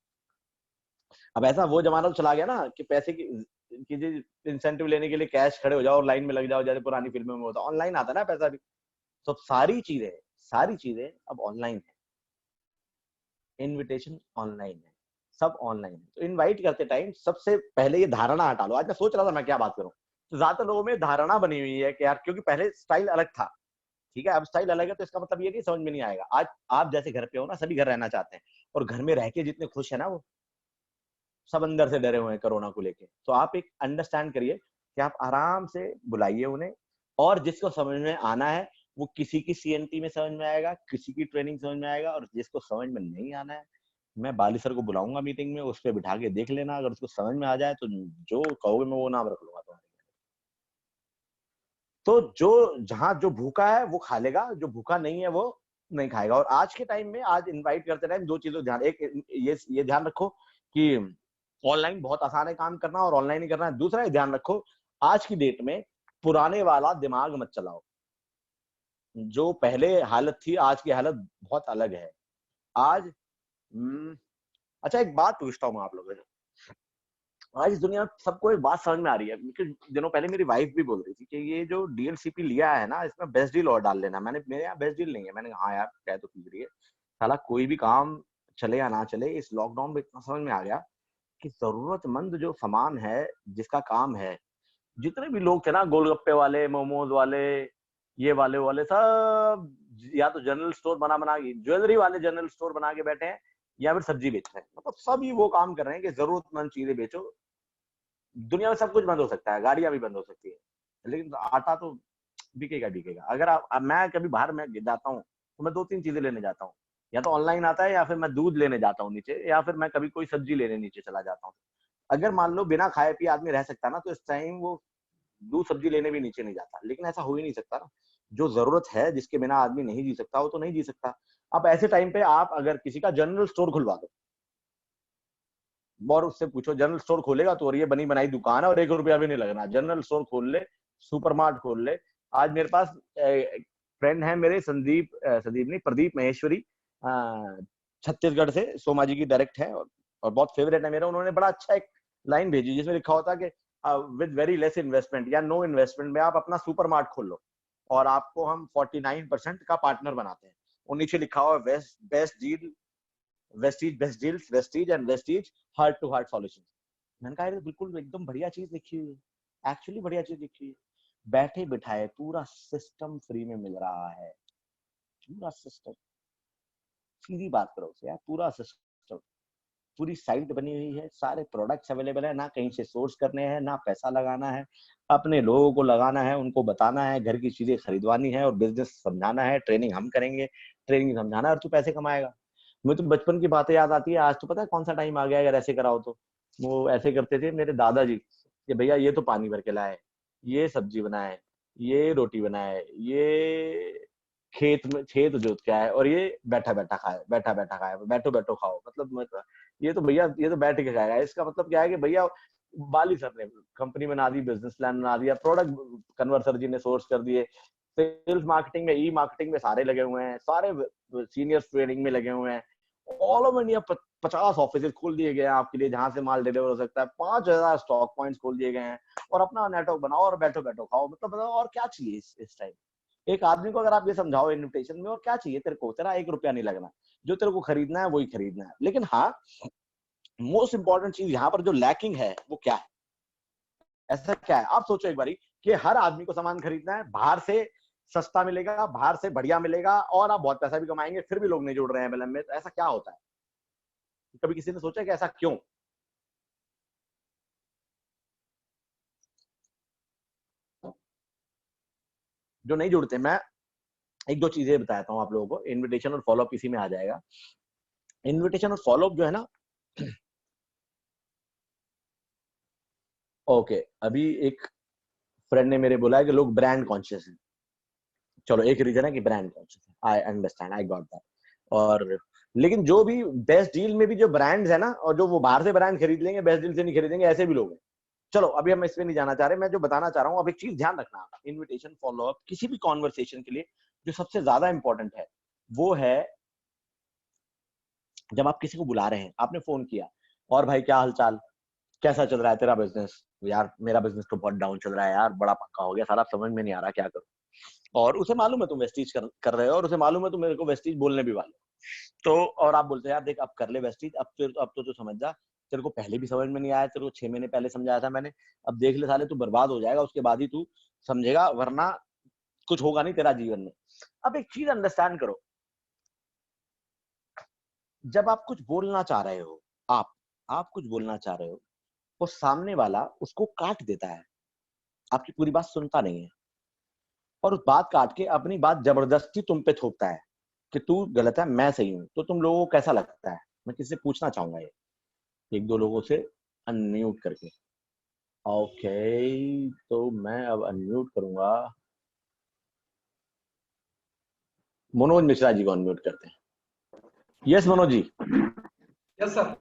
अब ऐसा वो जमाना तो चला गया ना कि पैसे की इंसेंटिव लेने के लिए कैश खड़े हो जाओ और लाइन में लग जाओ, जैसे पुरानी फिल्मों में होता। ऑनलाइन आता ना पैसा भी। तो सारी चीजें अब ऑनलाइन है, इनविटेशन ऑनलाइन है, सब ऑनलाइन है। तो इनवाइट करते टाइम सबसे पहले ये धारणा हटा लो। आज मैं सोच रहा था मैं क्या बात करूं, तो ज्यादातर लोगों में धारणा बनी हुई है कि यार, क्योंकि पहले स्टाइल अलग था, ठीक है, अब स्टाइल अलग है, तो इसका मतलब ये नहीं समझ में नहीं आएगा। आज आप जैसे घर पे हो ना, सभी घर रहना चाहते हैं, और घर में रह के जितने खुश है ना, वो सब अंदर से डरे हुए हैं कोरोना को लेके। तो आप एक अंडरस्टैंड करिए कि आप आराम से बुलाइए उन्हें, और जिसको समझ में आना है वो किसी की CNT में समझ में आएगा, किसी की ट्रेनिंग समझ में आएगा, और जिसको समझ में नहीं आना है, मैं बाली सर को बुलाऊंगा मीटिंग में, उस पर बिठा के देख लेना, अगर उसको समझ में आ जाए तो जो कहोगे मैं वो नाम रख लूंगा तुम्हारे। तो जो जहां जो भूखा है वो खा लेगा, जो भूखा नहीं है वो नहीं खाएगा। और आज के टाइम में, आज इनवाइट करते टाइम दो चीजों ध्यान, एक ये ध्यान रखो कि ऑनलाइन बहुत आसान है काम करना, और ऑनलाइन ही करना है। दूसरा ये ध्यान रखो, आज की डेट में पुराने वाला दिमाग मत चलाओ। जो पहले हालत थी, आज की हालत बहुत अलग है। आज अच्छा, एक बात पूछता हूँ मैं आप लोगों से। आज इस दुनिया में सबको एक बात समझ में आ रही है, कुछ दिनों पहले मेरी वाइफ भी बोल रही थी कि ये जो DLCP लिया है ना, इसमें बेस्ट डील और डाल लेना। मेरे यहाँ बेस्ट डील नहीं है। मैंने कहा हाँ यार, कह तो ठीक रही है। साला कोई भी काम चले या ना चले, इस लॉकडाउन में इतना समझ में आ गया कि जरूरतमंद जो सामान है, जिसका काम है, जितने भी लोग थे ना, गोलगप्पे वाले, मोमोज वाले, ये वाले वाले सब, या तो जनरल स्टोर बना बना के, ज्वेलरी वाले जनरल स्टोर बना के बैठे हैं, या फिर सब्जी बेच रहे हैं, मतलब सभी वो काम कर रहे हैं कि जरूरतमंद चीजें बेचो। दुनिया में सब कुछ बंद हो सकता है, गाड़ियां भी बंद हो सकती है, लेकिन आटा तो बिकेगा। अगर मैं कभी बाहर में जाता हूँ तो मैं 2-3 चीजें लेने जाता हूँ, या तो ऑनलाइन आता है, या फिर मैं दूध लेने जाता हूँ नीचे, या फिर मैं कभी कोई सब्जी लेने नीचे चला जाता हूँ। अगर मान लो बिना खाए पिए आदमी रह सकता ना, तो इस टाइम वो दूध सब्जी लेने भी नीचे नहीं जाता। लेकिन ऐसा हो ही नहीं सकता ना। जो जरूरत है, जिसके बिना आदमी नहीं जी सकता, वो तो नहीं जी सकता। अब ऐसे टाइम पे आप अगर किसी का जनरल स्टोर खुलवा दो, और उससे पूछो, जनरल स्टोर खोलेगा तो, और ये बनी बनाई दुकान है और 1 रुपया भी नहीं लगना, जनरल स्टोर खोल ले, सुपरमार्ट खोल ले। आज मेरे पास फ्रेंड है मेरे, संदीप नहीं, प्रदीप महेश्वरी, छत्तीसगढ़ से, सोमा जी की डायरेक्ट है, और बहुत फेवरेट है मेरा। उन्होंने बड़ा अच्छा एक लाइन भेजी जिसमें लिखा होता कि विद वेरी लेस इन्वेस्टमेंट या नो इन्वेस्टमेंट में आप अपना सुपरमार्ट खोल लो, और आपको हम 49% का पार्टनर बनाते हैं। और नीचे लिखा हुआ best best deal, Vestige best deals, Vestige and Vestige heart to heart solution. मैंने कहा बिल्कुल एकदम बढ़िया चीज लिखी हुई है, एक्चुअली बढ़िया चीज लिखी हुई है। बैठे बिठाए पूरा सिस्टम फ्री में मिल रहा है, पूरा सिस्टम। सीधी बात करो उसे यार, पूरा सिस्टम। पूरी साइट बनी हुई है, सारे प्रोडक्ट्स अवेलेबल है, ना कहीं से सोर्स करने हैं, ना पैसा लगाना है, अपने लोगों को लगाना है, उनको बताना है, घर की चीजें खरीदवानी है और बिजनेस समझाना है, ट्रेनिंग हम करेंगे, ट्रेनिंग समझाना है और तू पैसे कमाएगा। मुझे तो बचपन की बातें याद आती है। आज तो पता है कौन सा टाइम आ गया अगर ऐसे कराओ तो। वो ऐसे करते थे मेरे दादाजी कि भैया ये तो पानी भर के लाए, ये सब्जी बनाए, ये रोटी बनाए, ये खेत जोत के आए और ये बैठा बैठा खाए, बैठा बैठा खाए, बैठो बैठो खाओ। मतलब ये तो भैया ये तो बैठ के खाएगा। इसका मतलब क्या है कि भैया बाली सर ने कंपनी बना दी, बिजनेस प्लान बना दिया, प्रोडक्ट कन्वर सर जी ने सोर्स कर दिए, सेल्स मार्केटिंग में, ई मार्केटिंग में सारे लगे हुए हैं, सारे सीनियर ट्रेनिंग में लगे हुए हैं। ऑल ओवर इंडिया 50 ऑफिस खोल दिए गए हैं आपके लिए, जहां से माल डिलीवर हो सकता है। 5000 स्टॉक पॉइंट्स खोल दिए गए हैं और अपना नेटवर्क बनाओ और बैठो बैठो खाओ। मतलब बताओ और क्या चाहिए इस टाइम। एक आदमी को अगर आप ये समझाओ इन्विटेशन में, और क्या चाहिए तेरे को, तेरा 1 रुपया नहीं लगना, जो तेरे को खरीदना है वही खरीदना है। लेकिन हाँ, मोस्ट इंपॉर्टेंट चीज यहाँ पर जो लैकिंग है वो क्या है? ऐसा क्या है? आप सोचो एक बारी कि हर आदमी को सामान खरीदना है, बाहर से सस्ता मिलेगा, बाहर से बढ़िया मिलेगा और आप बहुत पैसा भी कमाएंगे, फिर भी लोग नहीं जुड़ रहे हैं MLM में। तो ऐसा क्या होता है? कभी किसी ने सोचा कि ऐसा क्यों? जो नहीं जुड़ते, मैं एक दो चीजें बताता हूँ आप लोगों को। इनविटेशन और फॉलोअप इसी में आ जाएगा। इनविटेशन और फॉलोअप जो है ना, ओके, अभी एक फ्रेंड ने मेरे बोला है कि लोग ब्रांड कॉन्शियस हैं। चलो, एक रीजन है कि ब्रांड कॉन्शियस है, I understand, I got that. और लेकिन जो भी बेस्ट डील में भी जो ब्रांड्स है ना, और जो वो बाहर से ब्रांड खरीद लेंगे, बेस्ट डील से नहीं खरीदेंगे, ऐसे भी लोग हैं। चलो, अभी हम इसमें नहीं जाना चाह रहे। मैं जो बताना चाह रहा हूँ, अब एक चीज ध्यान रखना, इनविटेशन फॉलोअप किसी भी कॉन्वर्सेशन के लिए जो सबसे ज्यादा इंपॉर्टेंट है वो है जब आप किसी को बुला रहे हैं, आपने फोन किया, और भाई क्या हालचाल, कैसा चल रहा है तेरा बिजनेस? यार मेरा बिजनेस तो बहुत डाउन चल रहा है यार, बड़ा पक्का हो गया सारा, समझ में नहीं आ रहा क्या करूं। और उसे मालूम है तुम वेस्टीज कर रहे हो, और उसे मालूम है तुम मेरे को वेस्टीज बोलने भी वाले हो। तो और आप बोलते हैं यार देख अब कर ले वेस्टीज, अब तो तू समझ जा, तेरे को पहले भी समझ में नहीं आया, तेरे को 6 महीने पहले समझाया था मैंने, अब देख ले साले तू बर्बाद हो जाएगा, उसके बाद ही तू समझेगा, वरना कुछ होगा नहीं तेरा जीवन में। अब एक चीज अंडरस्टैंड करो, जब आप कुछ बोलना चाह रहे हो, आप कुछ बोलना चाह रहे हो, वो सामने वाला उसको काट देता है, आपकी पूरी बात सुनता नहीं है, और उस बात काट के अपनी बात जबरदस्ती तुम पे थोपता है कि तू गलत है मैं सही हूं। तो तुम लोगों को कैसा लगता है? मैं किसी से पूछना चाहूंगा ये, एक दो लोगों से अनम्यूट करके। ओके, तो मैं अब अनम्यूट करूंगा, मनोज मिश्रा जी को अनम्यूट करते हैं। Yes Manoj ji, yes sir.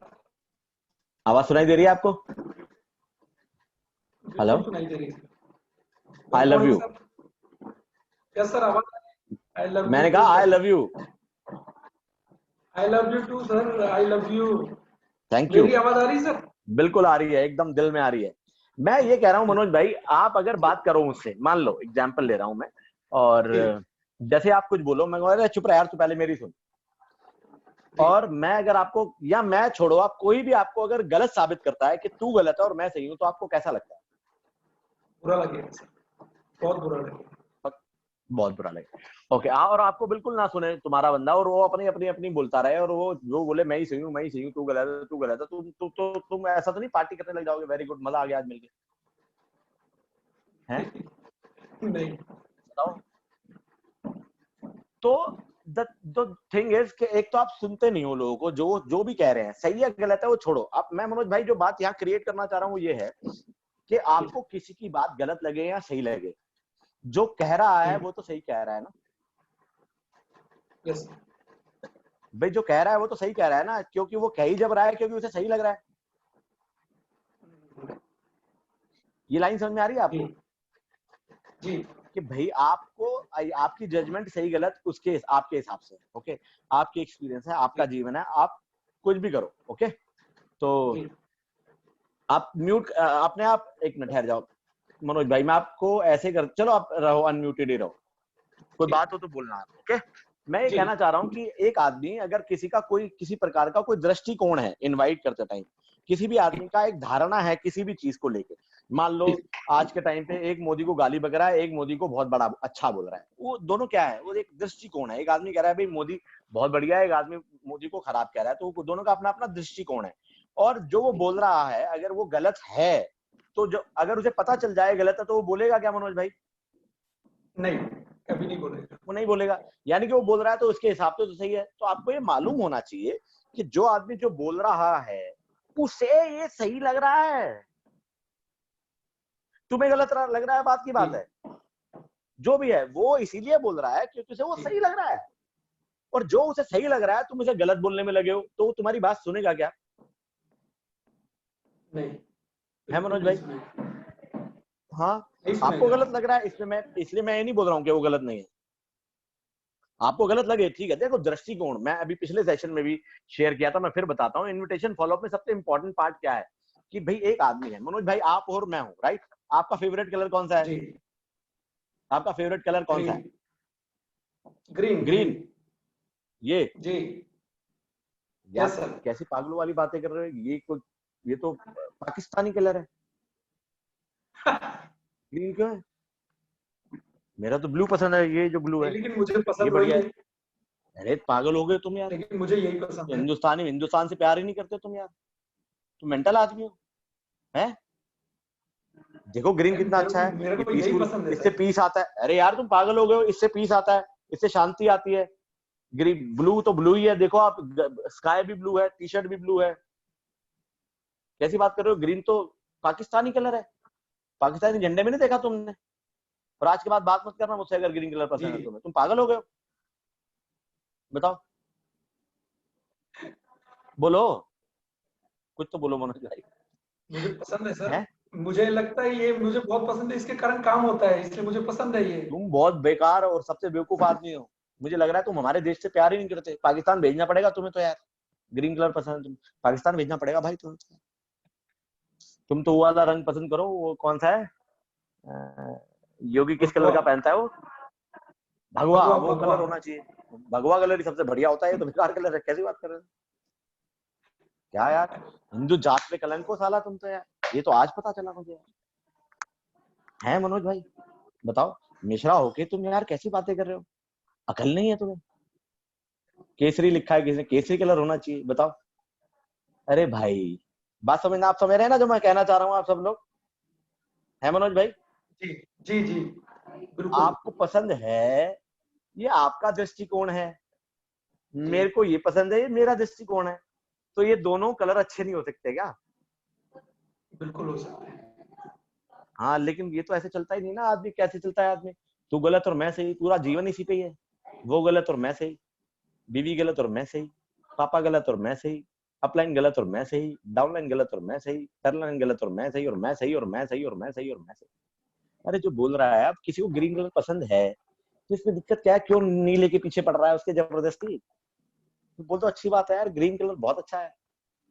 आवाज सुनाई दे रही है आपको? हेलो, बिल्कुल सुनाई दे रही है। I good love morning you. Sir. Yes sir, आवाज। आई लव यू मैंने टू कहा I sir. Love you. I love you too sir, I love you. Thank you. मेरी आवाज आ रही है सर? बिल्कुल आ रही है, एकदम दिल में आ रही है। मैं ये कह रहा हूँ मनोज भाई, आप अगर बात करो मुझसे, मान लो एग्जाम्पल ले रहा हूं मैं, और जी जैसे आप कुछ बोलो, मैं कहूँ चुप रहा यार, तू पहले मेरी सुन। जी। और मैं अगर आपको, या मैं छोड़ो, आप कोई भी आपको अगर गलत साबित करता है कि तू गलत है और मैं सही हूं, तो आपको कैसा लगता है? बुरा लगेगा सर, बहुत बुरा लगेगा। बहुत बुरा लगेगा। ओके, और आपको बिल्कुल ना सुने तुम्हारा बंदा, और वो अपनी अपनी अपनी बोलता रहे, और वो जो बोले मैं ही सही हूँ, मैं ही सही हूँ, तू गलत है, तू गलत है, तुम ऐसा तो नहीं पार्टी करने लग जाओगे, वेरी गुड, मजा आ गया आज मिलके, हैं? नहीं। बताओ। तो द थिंग इज कि एक तो आप सुनते नहीं हो लोगों को, जो जो भी कह रहे हैं, सही है गलत है वो छोड़ो। अब मैं मनोज भाई जो बात यहाँ क्रिएट करना चाह रहा हूँ वो ये है कि आपको किसी की बात गलत लगे या सही लगे, जो कह रहा है वो तो सही कह रहा है ना यस। भाई, जो कह रहा है वो तो सही कह रहा है ना, क्योंकि वो कह ही जब रहा है क्योंकि उसे सही लग रहा है। ये लाइन समझ में आ रही है जी आपको? जी। कि भाई आपको, आपकी जजमेंट सही गलत उसके आपके हिसाब से, ओके, आपकी एक्सपीरियंस है, आपका जी जीवन है, आप कुछ भी करो, ओके। तो जी। आप म्यूट अपने आप, एक मिनट ठहर जाओ मनोज भाई, मैं आपको ऐसे कर, चलो आप रहो अनम्यूटेड ही रहो, कोई जी बात हो तो बोलना आप, ओके। मैं ये जी। कहना चाह रहा हूँ कि एक आदमी अगर किसी का कोई किसी प्रकार का कोई दृष्टिकोण है इनवाइट करते टाइम, किसी भी आदमी का एक धारणा है किसी भी चीज को लेके, मान लो आज के टाइम पे एक मोदी को गाली बक रहा है, एक मोदी को बहुत बड़ा अच्छा बोल रहा है, वो दोनों क्या है, वो एक दृष्टिकोण है। एक आदमी कह रहा है भाई मोदी बहुत बढ़िया है, एक आदमी मोदी को खराब कह रहा है, तो दोनों का अपना अपना दृष्टिकोण है। और जो वो बोल रहा है अगर वो गलत है तो जो अगर उसे पता चल जाए गलत है तो वो बोलेगा क्या मनोज भाई? नहीं, कभी नहीं बोलेगा। वो नहीं बोलेगा। यानी कि वो बोल रहा है तो उसके हिसाब से तो सही है। तो आपको ये मालूम होना चाहिए कि जो आदमी जो बोल रहा है उसे ये सही लग रहा है। तुम्हें गलत लग रहा है, बात की बात है। जो भी है वो इसीलिए बोल रहा है क्योंकि उसे वो सही लग रहा है। और जो उसे सही लग रहा है तुम उसे गलत बोलने में लगे हो तो वो तुम्हारी बात सुनेगा क्या? नहीं, है बिल्कुल मनोज नहीं भाई? सुनेगा। हाँ, नहीं आपको सुनेगा। गलत लग रहा है इसलिए मैं ये नहीं बोल रहा हूँ कि वो गलत नहीं है। आपको गलत लगे ठीक है। देखो दृष्टिकोण, मैं अभी पिछले सेशन में भी शेयर किया था, मैं फिर बताता हूँ। इनविटेशन फॉलोअप में सबसे इंपॉर्टेंट पार्ट क्या है कि भाई एक आदमी है मनोज भाई, आप और मैं हूँ, राइट? आपका फेवरेट कलर कौन सा है? जी। आपका फेवरेट कलर कौन सा ग्रीन। है? Green green. ग्रीन। ये जी। यार यस सर। कैसी पागलों वाली बातें कर रहे हो? ये तो पाकिस्तानी कलर है। ग्रीन क्यों है? मेरा तो ब्लू पसंद है, ये जो ब्लू नहीं, है लेकिन मुझे ये पसंद बढ़िया वही है। है। अरे पागल हो गए तुम यार। लेकिन मुझे यही पसंद है। हिंदुस्तान से प्यार ही नहीं करते तुम यार। तुम मेंटल आदमी हो हैं? देखो ग्रीन कितना मेरे अच्छा को है, मेरे ये को यही पीसफुल, पसंद है इससे सर। पीस आता है। अरे यार तुम पागल हो गए हो, इससे पीस आता है, इससे शांति आती है। ग्रीन ब्लू तो ब्लू ही है, देखो आप, स्काई भी ब्लू है, टी शर्ट भी ब्लू है। कैसी बात कर रहे हो? ग्रीन तो पाकिस्तानी कलर है। पाकिस्तानी झंडे में नहीं देखा तुमने? और आज के बाद बात मत करना मुझसे अगर ग्रीन कलर जी। पसंद है तुम्हें। तुम पागल हो गए हो? बताओ, बोलो, कुछ तो बोलो मनोज भाई। मुझे पसंद है सर। है? मुझे लगता है ये मुझे बहुत पसंद है, इसके कारण काम होता है, इसलिए मुझे पसंद है ये। तुम बहुत बेकार और सबसे बेवकूफ आदमी हो। मुझे लग रहा है तुम हमारे देश से प्यार ही नहीं करते। पाकिस्तान भेजना पड़ेगा तुम्हें तो यार। ग्रीन कलर पसंद है तुम, पाकिस्तान भेजना पड़ेगा भाई तुम्हें। तुम तो वो वाला रंग पसंद करो, वो कौन सा है, योगी किस कलर भगवा। का पहनता है वो? भगवा, भगवा वो भगवा। कलर होना चाहिए। भगवा कलर ही सबसे बढ़िया होता है। ये तो बेकार कलर है, कैसी बात कर रहे हो? क्या यार, हिंदू जात पे कलंक हो साला तुम तो यार। ये तो आज पता चला मुझे यार। है मनोज भाई? बताओ, मिश्रा होके तुम यार कैसी बातें कर रहे हो? अकल नहीं है तुम्हें? केसरी लिखा है किसी ने, केसरी कलर होना चाहिए, बताओ। अरे भाई, बात समझना, आप समझ रहे हैं ना जो मैं कहना चाह रहा हूँ आप सब लोग? है मनोज भाई? जी जी जी, बिल्कुल। आपको पसंद है, ये आपका दृष्टिकोण है। जी, मेरे को ये पसंद है, ये मेरा दृष्टिकोण है। तो ये दोनों कलर अच्छे नहीं हो सकते क्या? बिल्कुल हो सकते हैं। हाँ, लेकिन ये तो ऐसे चलता ही नहीं ना। आदमी कैसे चलता है आदमी? तू गलत और मैं सही, पूरा जीवन इसी पे ही है। वो गलत और मैं सही, बीवी गलत और मैं सही, पापा गलत और मैं सही, अपलाइन गलत और मैं सही, डाउनलाइन गलत और मैं सही, टर्नलाइन गलत और मैं सही, और मैं सही और मैं सही और मैं सही और मैं सही। अरे जो बोल रहा है, अब किसी को ग्रीन कलर पसंद है तो इसमें दिक्कत क्या है? क्यों नीले के पीछे पड़ रहा है उसके जबरदस्ती? तो बोल तो अच्छी बात है यार, ग्रीन कलर बहुत अच्छा है।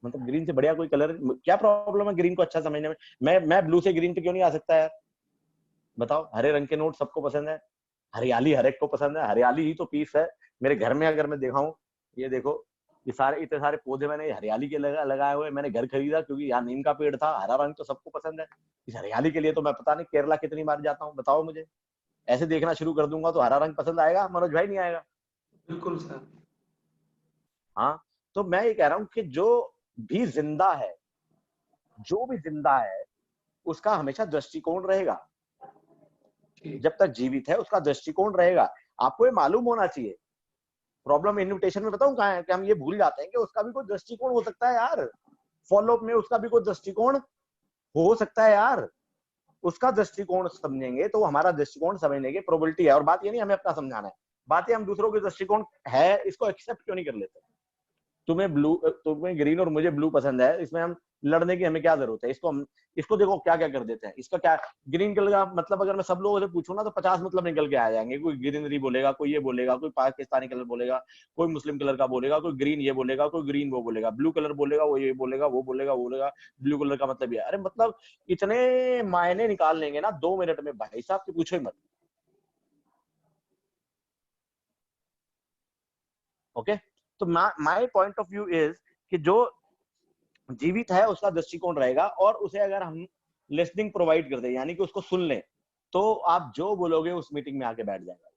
मतलब ग्रीन से बढ़िया कोई कलर, क्या प्रॉब्लम है ग्रीन को अच्छा समझने में? मैं ब्लू से ग्रीन पे क्यों नहीं आ सकता यार? बताओ, हरे रंग के नोट सबको पसंद है, हरियाली हर एक को पसंद है, हरियाली ही तो पीस है। मेरे घर में अगर मैं दिखाऊं, ये देखो, ये सारे इतने सारे पौधे मैंने हरियाली के लगाए हुए। मैंने घर खरीदा क्योंकि यहाँ नीम का पेड़ था। हरा रंग तो सबको पसंद है। इस हरियाली के लिए तो मैं पता नहीं केरला कितनी बार जाता हूँ, बताओ मुझे। ऐसे देखना शुरू कर दूंगा तो हरा रंग पसंद आएगा मनोज भाई? नहीं आएगा? बिल्कुल सर। हाँ, तो मैं ये कह रहा हूँ कि जो भी जिंदा है, जो भी जिंदा है उसका हमेशा दृष्टिकोण रहेगा। जी। जब तक जीवित है उसका दृष्टिकोण रहेगा। आपको ये मालूम होना चाहिए। प्रॉब्लम इन्विटेशन में बताऊं कहाँ है कि हम ये भूल जाते हैं कि उसका भी कोई दृष्टिकोण हो सकता है यार। फॉलोअप में उसका भी कोई दृष्टिकोण हो सकता है यार। उसका दृष्टिकोण समझेंगे तो हमारा दृष्टिकोण समझने की प्रोबेबिलिटी है। और बात ये नहीं हमें अपना समझाना है, बात ये हम दूसरों के दृष्टिकोण है इसको एक्सेप्ट क्यों नहीं कर लेते? तुम्हें ग्रीन और मुझे ब्लू पसंद है, इसमें हम लड़ने की हमें क्या जरूरत है? इसको देखो क्या क्या कर देते हैं। इसका क्या, ग्रीन कलर का मतलब अगर मैं सब लोगों से पूछूं ना तो 50 मतलब निकल के आ जाएंगे। कोई ग्रीनरी बोलेगा, कोई ये बोलेगा, कोई पाकिस्तानी कलर बोलेगा, कोई मुस्लिम कलर का बोलेगा, कोई ग्रीन ये बोलेगा, कोई ग्रीन वो बोलेगा, ब्लू कलर बोलेगा, वो ये बोलेगा, वो बोलेगा, वो बोलेगा ब्लू कलर का मतलब ये। अरे मतलब इतने मायने निकाल लेंगे ना 2 मिनट में भाई साहब की पूछो ही मत। ओके, तो my point of view is कि जो जीवित है उसका दृष्टिकोण रहेगा। और उसे अगर हम लिसनिंग प्रोवाइड कर दें, यानी कि उसको सुन लें, तो आप जो बोलोगे उस मीटिंग में आके बैठ जाएगा,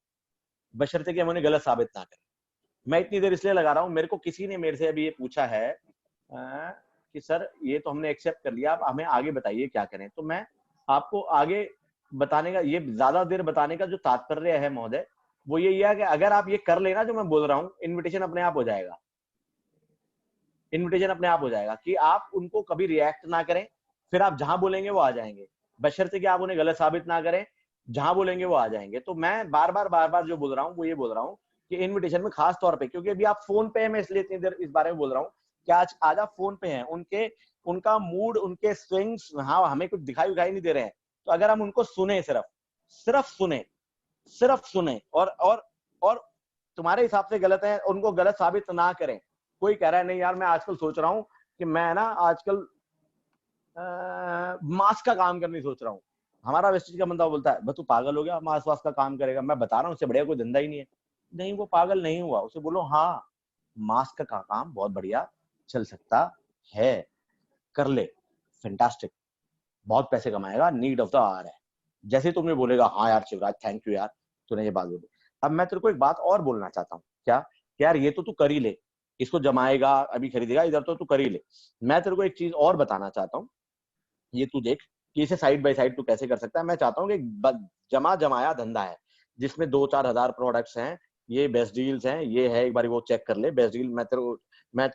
बशर्ते कि हम उन्हें गलत साबित ना करें। मैं इतनी देर इसलिए लगा रहा हूं, मेरे को किसी ने मेरे से अभी ये पूछा है कि सर ये तो हमने एक्सेप्ट कर लिया, आप हमें आगे बताइए क्या करें। तो मैं आपको आगे बताने का, ये ज्यादा देर बताने का जो तात्पर्य है महोदय, वो यही है कि अगर आप ये कर लेना जो मैं बोल रहा हूँ, इन्विटेशन अपने आप हो जाएगा। इन्विटेशन अपने आप हो जाएगा कि आप उनको कभी रिएक्ट ना करें, फिर आप जहां बोलेंगे वो आ जाएंगे, बशर्ते कि आप उन्हें गलत साबित ना करें, जहां बोलेंगे वो आ जाएंगे। तो मैं बार बार जो बोल रहा हूँ वो ये बोल रहा हूँ कि इन्विटेशन में खास तौर पे, क्योंकि अभी आप फोन पे है, मैं इसलिए इतनी देर इस बारे में बोल रहा हूँ कि आज आप फोन पे हैं, उनका मूड, उनके स्विंग्स, हाँ हमें कुछ दिखाई नहीं दे रहे हैं। तो अगर हम उनको सुने, सिर्फ सुने और तुम्हारे हिसाब से गलत है, उनको गलत साबित ना करें। कोई कह रहा है नहीं यार मैं आजकल सोच रहा हूँ कि मैं ना आजकल मास्क का काम करने सोच रहा हूँ। हमारा वेस्टेज का बंदा बोलता है बस तू पागल हो गया, मास्क वास्क का काम करेगा? मैं बता रहा हूँ उससे बढ़िया कोई धंधा ही नहीं है। नहीं, वो पागल नहीं हुआ, उसे बोलो हाँ मास्क का काम बहुत बढ़िया चल सकता है, कर ले, फैंटास्टिक, बहुत पैसे कमाएगा, नीड ऑफ द आवर है। जैसे तुमने बोलेगा हाँ यार शिवराज थैंक यू यार तूने ये बात बोली। अब मैं तेरे को एक बात और बोलना चाहता हूँ, क्या यार ये तो तू कर ही ले, इसको जमाएगा अभी खरीदेगा, इधर तो तू कर ही ले। मैं तेरे को एक चीज और बताना चाहता हूँ, ये तू देख कि इसे साइड बाय साइड तू कैसे कर सकता है। मैं चाहता हूँ कि जमा जमाया धंधा है जिसमें 2-4 हजार प्रोडक्ट्स हैं, ये बेस्ट डील्स हैं, ये है, एक बार वो चेक कर ले बेस्ट डील। मैं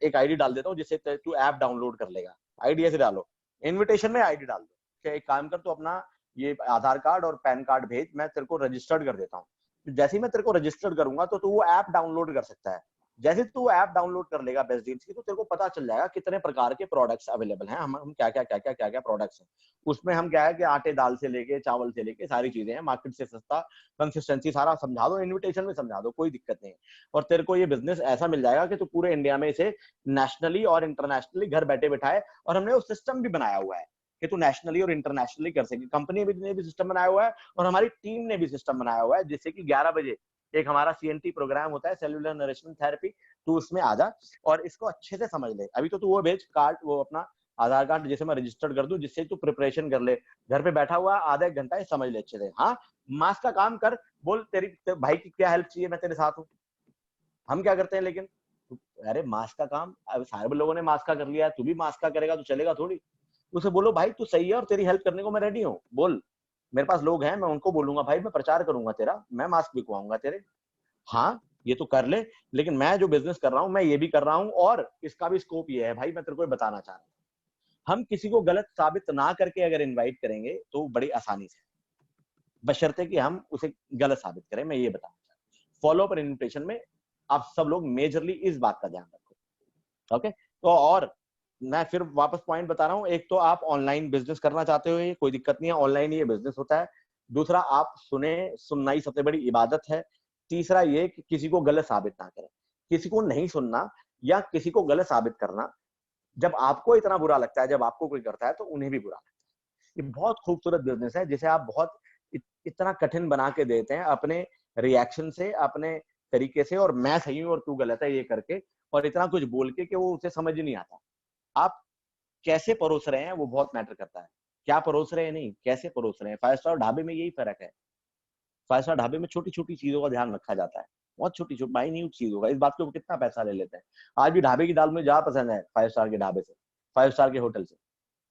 एक आईडी डाल देता हूँ जिससे तू ऐप डाउनलोड कर लेगा। आईडी ऐसे डालो, इन्विटेशन में आईडी डाल दो कि एक काम कर तू अपना ये आधार कार्ड और पैन कार्ड भेज, मैं तेरे को रजिस्टर्ड कर देता हूँ। जैसे ही मैं तेरे को रजिस्टर्ड करूंगा तो तू वो ऐप डाउनलोड कर सकता है। जैसे तू ऐप डाउनलोड कर लेगा बेस्ट डील्स की, तो तेरे को पता चल जाएगा कितने प्रकार के प्रोडक्ट्स अवेलेबल हैं, हम क्या प्रोडक्ट्स हैं उसमें। हम क्या है कि आटे दाल से लेके चावल से लेके सारी चीजें हैं, मार्केट से सस्ता, कंसिस्टेंसी सारा समझा दो, इन्विटेशन में समझा दो, कोई दिक्कत नहीं है। और तेरे को ये बिजनेस ऐसा मिल जाएगा कि तू पूरे इंडिया में इसे नेशनली और इंटरनेशनली घर बैठे बिठाए। और हमने वो सिस्टम भी बनाया हुआ है कि तू नेशनली और इंटरनेशनली कर सके। कंपनी ने भी सिस्टम बनाया हुआ है और हमारी टीम ने भी सिस्टम बनाया हुआ है, जिससे कि 11 बजे एक हमारा CNT प्रोग्राम होता है, सेल्यूलर नरिशमेंट थेरेपी, तू उसमें आ जा और इसको अच्छे से समझ ले। अभी तो तू वो भेज कार्ड, वो अपना आधार कार्ड जैसे मैं रजिस्टर्ड कर दूं, जिससे तू प्रिपरेशन कर ले, घर पे बैठा हुआ आधा एक घंटा समझ ले अच्छे से। हाँ मास्क का काम कर, बोल तेरे भाई की क्या हेल्प चाहिए, मैं तेरे साथ हूँ। हम क्या करते हैं लेकिन, अरे मास्क का काम, अब सारे लोगों ने मास्क का कर लिया है, तू भी मास्क का करेगा तो चलेगा थोड़ी। उसे बोलो भाई तू सही है और तेरी हेल्प करने को मैं रेडी हूँ, बोल मेरे पास लोग हैं, मैं उनको बोलूंगा भाई मैं प्रचार करूंगा तेरा, मैं मास्क बिकवाऊंगा तेरे। हाँ ये तो कर ले, लेकिन मैं जो बिजनेस कर रहा हूँ मैं ये भी कर रहा हूँ और इसका भी स्कोप ये है भाई, मैं तेरे को बताना चाह रहा हूँ। हम किसी को गलत साबित ना करके अगर इनवाइट करेंगे तो बड़ी आसानी से, बशर्ते कि हम उसे गलत साबित करें, मैं ये बताना चाह रहा हूँ। फॉलो अप इन्विटेशन में आप सब लोग मेजरली इस बात का ध्यान रखो, ओके। तो और मैं फिर वापस पॉइंट बता रहा हूँ, एक तो आप ऑनलाइन बिजनेस करना चाहते हो, ये कोई दिक्कत नहीं है, ऑनलाइन ये बिजनेस होता है। दूसरा आप सुनना ही सबसे बड़ी इबादत है। तीसरा ये कि किसी को गलत साबित ना करें। किसी को नहीं सुनना या किसी को गलत साबित करना, जब आपको इतना बुरा लगता है, जब आपको कोई करता है तो उन्हें भी बुरा लगता है। ये बहुत खूबसूरत बिजनेस है जिसे आप बहुत इतना कठिन बना के देते हैं अपने रिएक्शन से, अपने तरीके से, और मैं सही हूं और तू गलत है ये करके, और इतना कुछ बोल के कि वो उसे समझ ही नहीं आता। आप कैसे परोस रहे हैं वो बहुत मैटर करता है, क्या परोस रहे हैं नहीं, कैसे परोस रहे हैं। 5 स्टार ढाबे में यही फर्क है। 5 स्टार ढाबे में छोटी छोटी चीजों का ध्यान रखा जाता है, बहुत छोटी छोटी माइन्यूट चीजों का। इस बात के ऊपर कितना पैसा ले लेते हैं। आज भी ढाबे की दाल मुझे ज्यादा पसंद है 5 स्टार के ढाबे से, 5 स्टार के होटल से।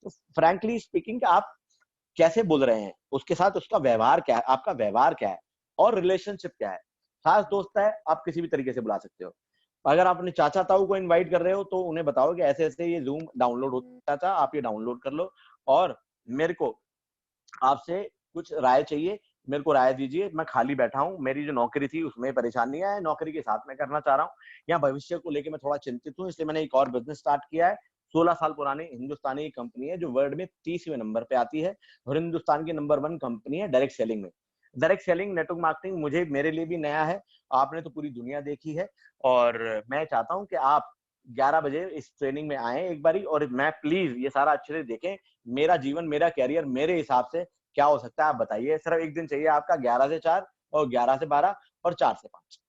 तो फ्रैंकली स्पीकिंग आप कैसे बोल रहे हैं उसके साथ, उसका व्यवहार क्या है, आपका व्यवहार क्या है और रिलेशनशिप क्या है। खास दोस्त है आप किसी भी तरीके से बुला सकते हो। अगर आप अपने चाचा ताऊ को इनवाइट कर रहे हो तो उन्हें बताओ कि ऐसे ऐसे ये जूम डाउनलोड होता था, आप ये डाउनलोड कर लो और मेरे को आपसे कुछ राय चाहिए, मेरे को राय दीजिए। मैं खाली बैठा हूँ, मेरी जो नौकरी थी उसमें परेशानियां है, नौकरी के साथ मैं करना चाह रहा हूँ, या भविष्य को लेकर मैं थोड़ा चिंतित हूँ, इसलिए मैंने एक और बिजनेस स्टार्ट किया है। 16 साल पुरानी हिंदुस्तानी कंपनी है जो वर्ल्ड में 30वें नंबर पे आती है और हिंदुस्तान की नंबर 1 कंपनी है डायरेक्ट सेलिंग में। डायरेक्ट सेलिंग, नेटवर्क मार्केटिंग मुझे, मेरे लिए भी नया है, आपने तो पूरी दुनिया देखी है। और मैं चाहता हूं कि आप 11 बजे इस ट्रेनिंग में आए एक बारी, और मैं प्लीज ये सारा अच्छे से देखें। मेरा जीवन, मेरा कैरियर मेरे हिसाब से क्या हो सकता है आप बताइए। सिर्फ एक दिन चाहिए आपका, 11 से 4 और 11 से 12 और 4 से 5।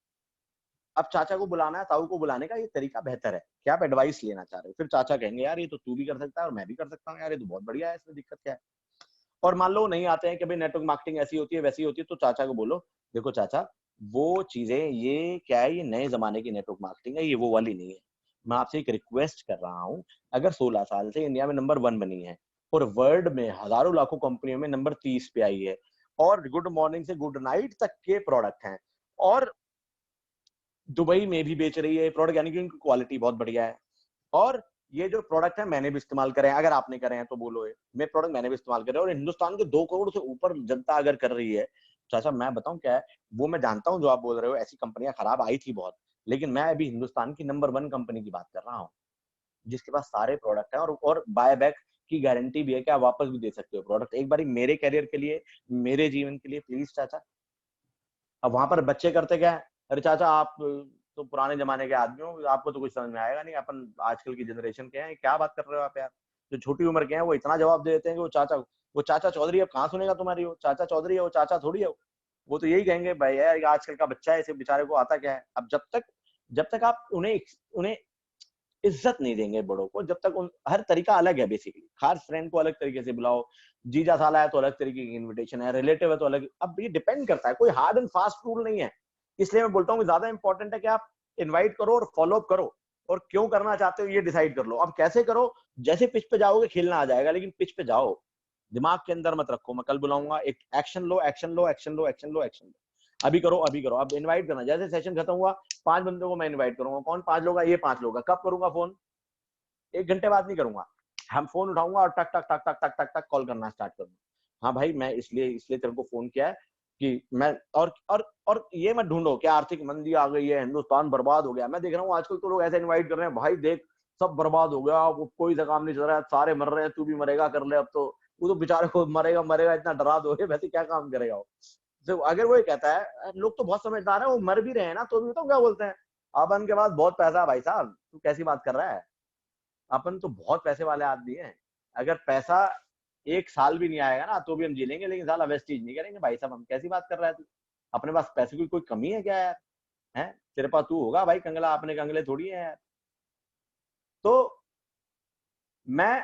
अब चाचा को बुलाना है, ताऊ को बुलाने का ये तरीका बेहतर है कि आप एडवाइस लेना चाह रहे हो। फिर चाचा कहेंगे यार ये तो तू भी कर सकता है और मैं भी कर सकता हूँ यार, ये तो बहुत बढ़िया है, इसमें दिक्कत क्या है। और मान लो नहीं आते हैं कि भाई नेटवर्क मार्केटिंग ऐसी होती है वैसी होती है, तो चाचा को बोलो देखो चाचा वो चीजें ये क्या है, ये नए जमाने की नेटवर्क मार्केटिंग है, ये वो वाली नहीं है। मैं आपसे एक रिक्वेस्ट कर रहा हूँ, अगर 16 साल से इंडिया में नंबर 1 बनी है और वर्ल्ड में हजारों लाखों कंपनियों में नंबर 30 पे आई है और गुड मॉर्निंग से गुड नाइट तक के प्रोडक्ट हैं और दुबई में भी बेच रही है ये प्रोडक्ट, यानी कि उनकी क्वालिटी बहुत बढ़िया है, और ये जो प्रोडक्ट है मैंने भी इस्तेमाल करे हैं, अगर आपने करे हैं तो बोलो, ये मैं प्रोडक्ट मैंने भी इस्तेमाल करे, और हिंदुस्तान के 2 करोड़ से ऊपर जनता अगर कर रही है, चाचा मैं बताऊं क्या है, वो मैं जानता हूं जो आप बोल रहे हो, ऐसी कंपनियां खराब आई थी बहुत, लेकिन मैं अभी हिंदुस्तान की नंबर 1 कंपनी की बात कर रहा हूँ, जिसके पास सारे प्रोडक्ट हैं और बाय बैक की गारंटी भी है कि आप वापस भी दे सकते हो प्रोडक्ट। एक बार मेरे करियर के लिए, मेरे जीवन के लिए प्लीज चाचा। अब वहां पर बच्चे करते क्या है, अरे चाचा आप तो पुराने जमाने के आदमी हो, आपको तो कुछ समझ में आएगा नहीं, अपन आजकल की जनरेशन के हैं, क्या बात कर रहे हो आप यार। जो छोटी उम्र के हैं वो इतना जवाब दे देते हैं कि वो चाचा चौधरी अब कहाँ सुनेगा तुम्हारी, वो चाचा चौधरी है, वो चाचा थोड़ी है वो तो यही कहेंगे भाई यार आजकल का बच्चा है, इसे बेचारे को आता क्या है। अब जब तक आप उन्हें उन्हें इज्जत नहीं देंगे बड़ों को, जब तक हर तरीका अलग है बेसिकली, खास फ्रेंड को अलग तरीके से बुलाओ, जीजा साला है तो अलग तरीके की इनविटेशन है, रिलेटिव है तो अलग, अब ये डिपेंड करता है, कोई हार्ड एंड फास्ट रूल नहीं है। इसलिए मैं बोलता हूँ ज्यादा इंपॉर्टेंट है कि आप इनवाइट करो और फॉलो अप करो, और क्यों करना चाहते हो ये डिसाइड कर लो। अब कैसे करो, जैसे पिच पे जाओगे खेलना आ जाएगा, लेकिन पिच पे जाओ, दिमाग के अंदर मत रखो मैं कल बुलाऊंगा, एक एक्शन लो एक्शन लो एक्शन लो एक्शन लो एक्शन लो, अभी करो अभी करो। अब इनवाइट करना, जैसे सेशन खत्म हुआ 5 बंदों को मैं इनवाइट करूंगा, कौन 5 लोग, ये 5 लोग, कब करूंगा फोन, 1 घंटे बाद नहीं करूंगा, हम फोन उठाऊंगा और टक टक टक टक टक टक टक कॉल करना स्टार्ट करूंगा। हाँ भाई मैं इसलिए इसलिए तेरे को फोन किया है कि मैं, और ये मत ढूंढो कि आर्थिक मंदी आ गई है, हिंदुस्तान बर्बाद हो गया। मैं देख रहा हूँ आजकल तो लोग ऐसे इनवाइट कर रहे हैं, भाई देख सब बर्बाद हो गया, वो कोई सा काम नहीं चल रहा है, सारे मर रहे हैं, तू भी मरेगा, कर ले अब तो। वो तो बेचारे को मरेगा मरेगा इतना डरा दो, वैसे क्या काम करेगा वो। तो अगर वो ये कहता है, लोग तो बहुत समझदार है, वो मर भी रहे हैं ना तो भी, तो क्या बोलते हैं, अपन के पास बहुत पैसा है भाई साहब, तू कैसी बात कर रहा है, अपन तो बहुत पैसे वाले आदमी हैं, अगर पैसा 1 साल भी नहीं आएगा ना तो भी हम जी लेंगे, लेकिन साला वेस्टेज नहीं करेंगे भाई साहब। हम कैसी बात कर रहा है तू, अपने पास पैसे की कोई कमी है क्या यार, है तेरे पास तू होगा भाई कंगला, अपने कंगले थोड़ी है यार। तो मैं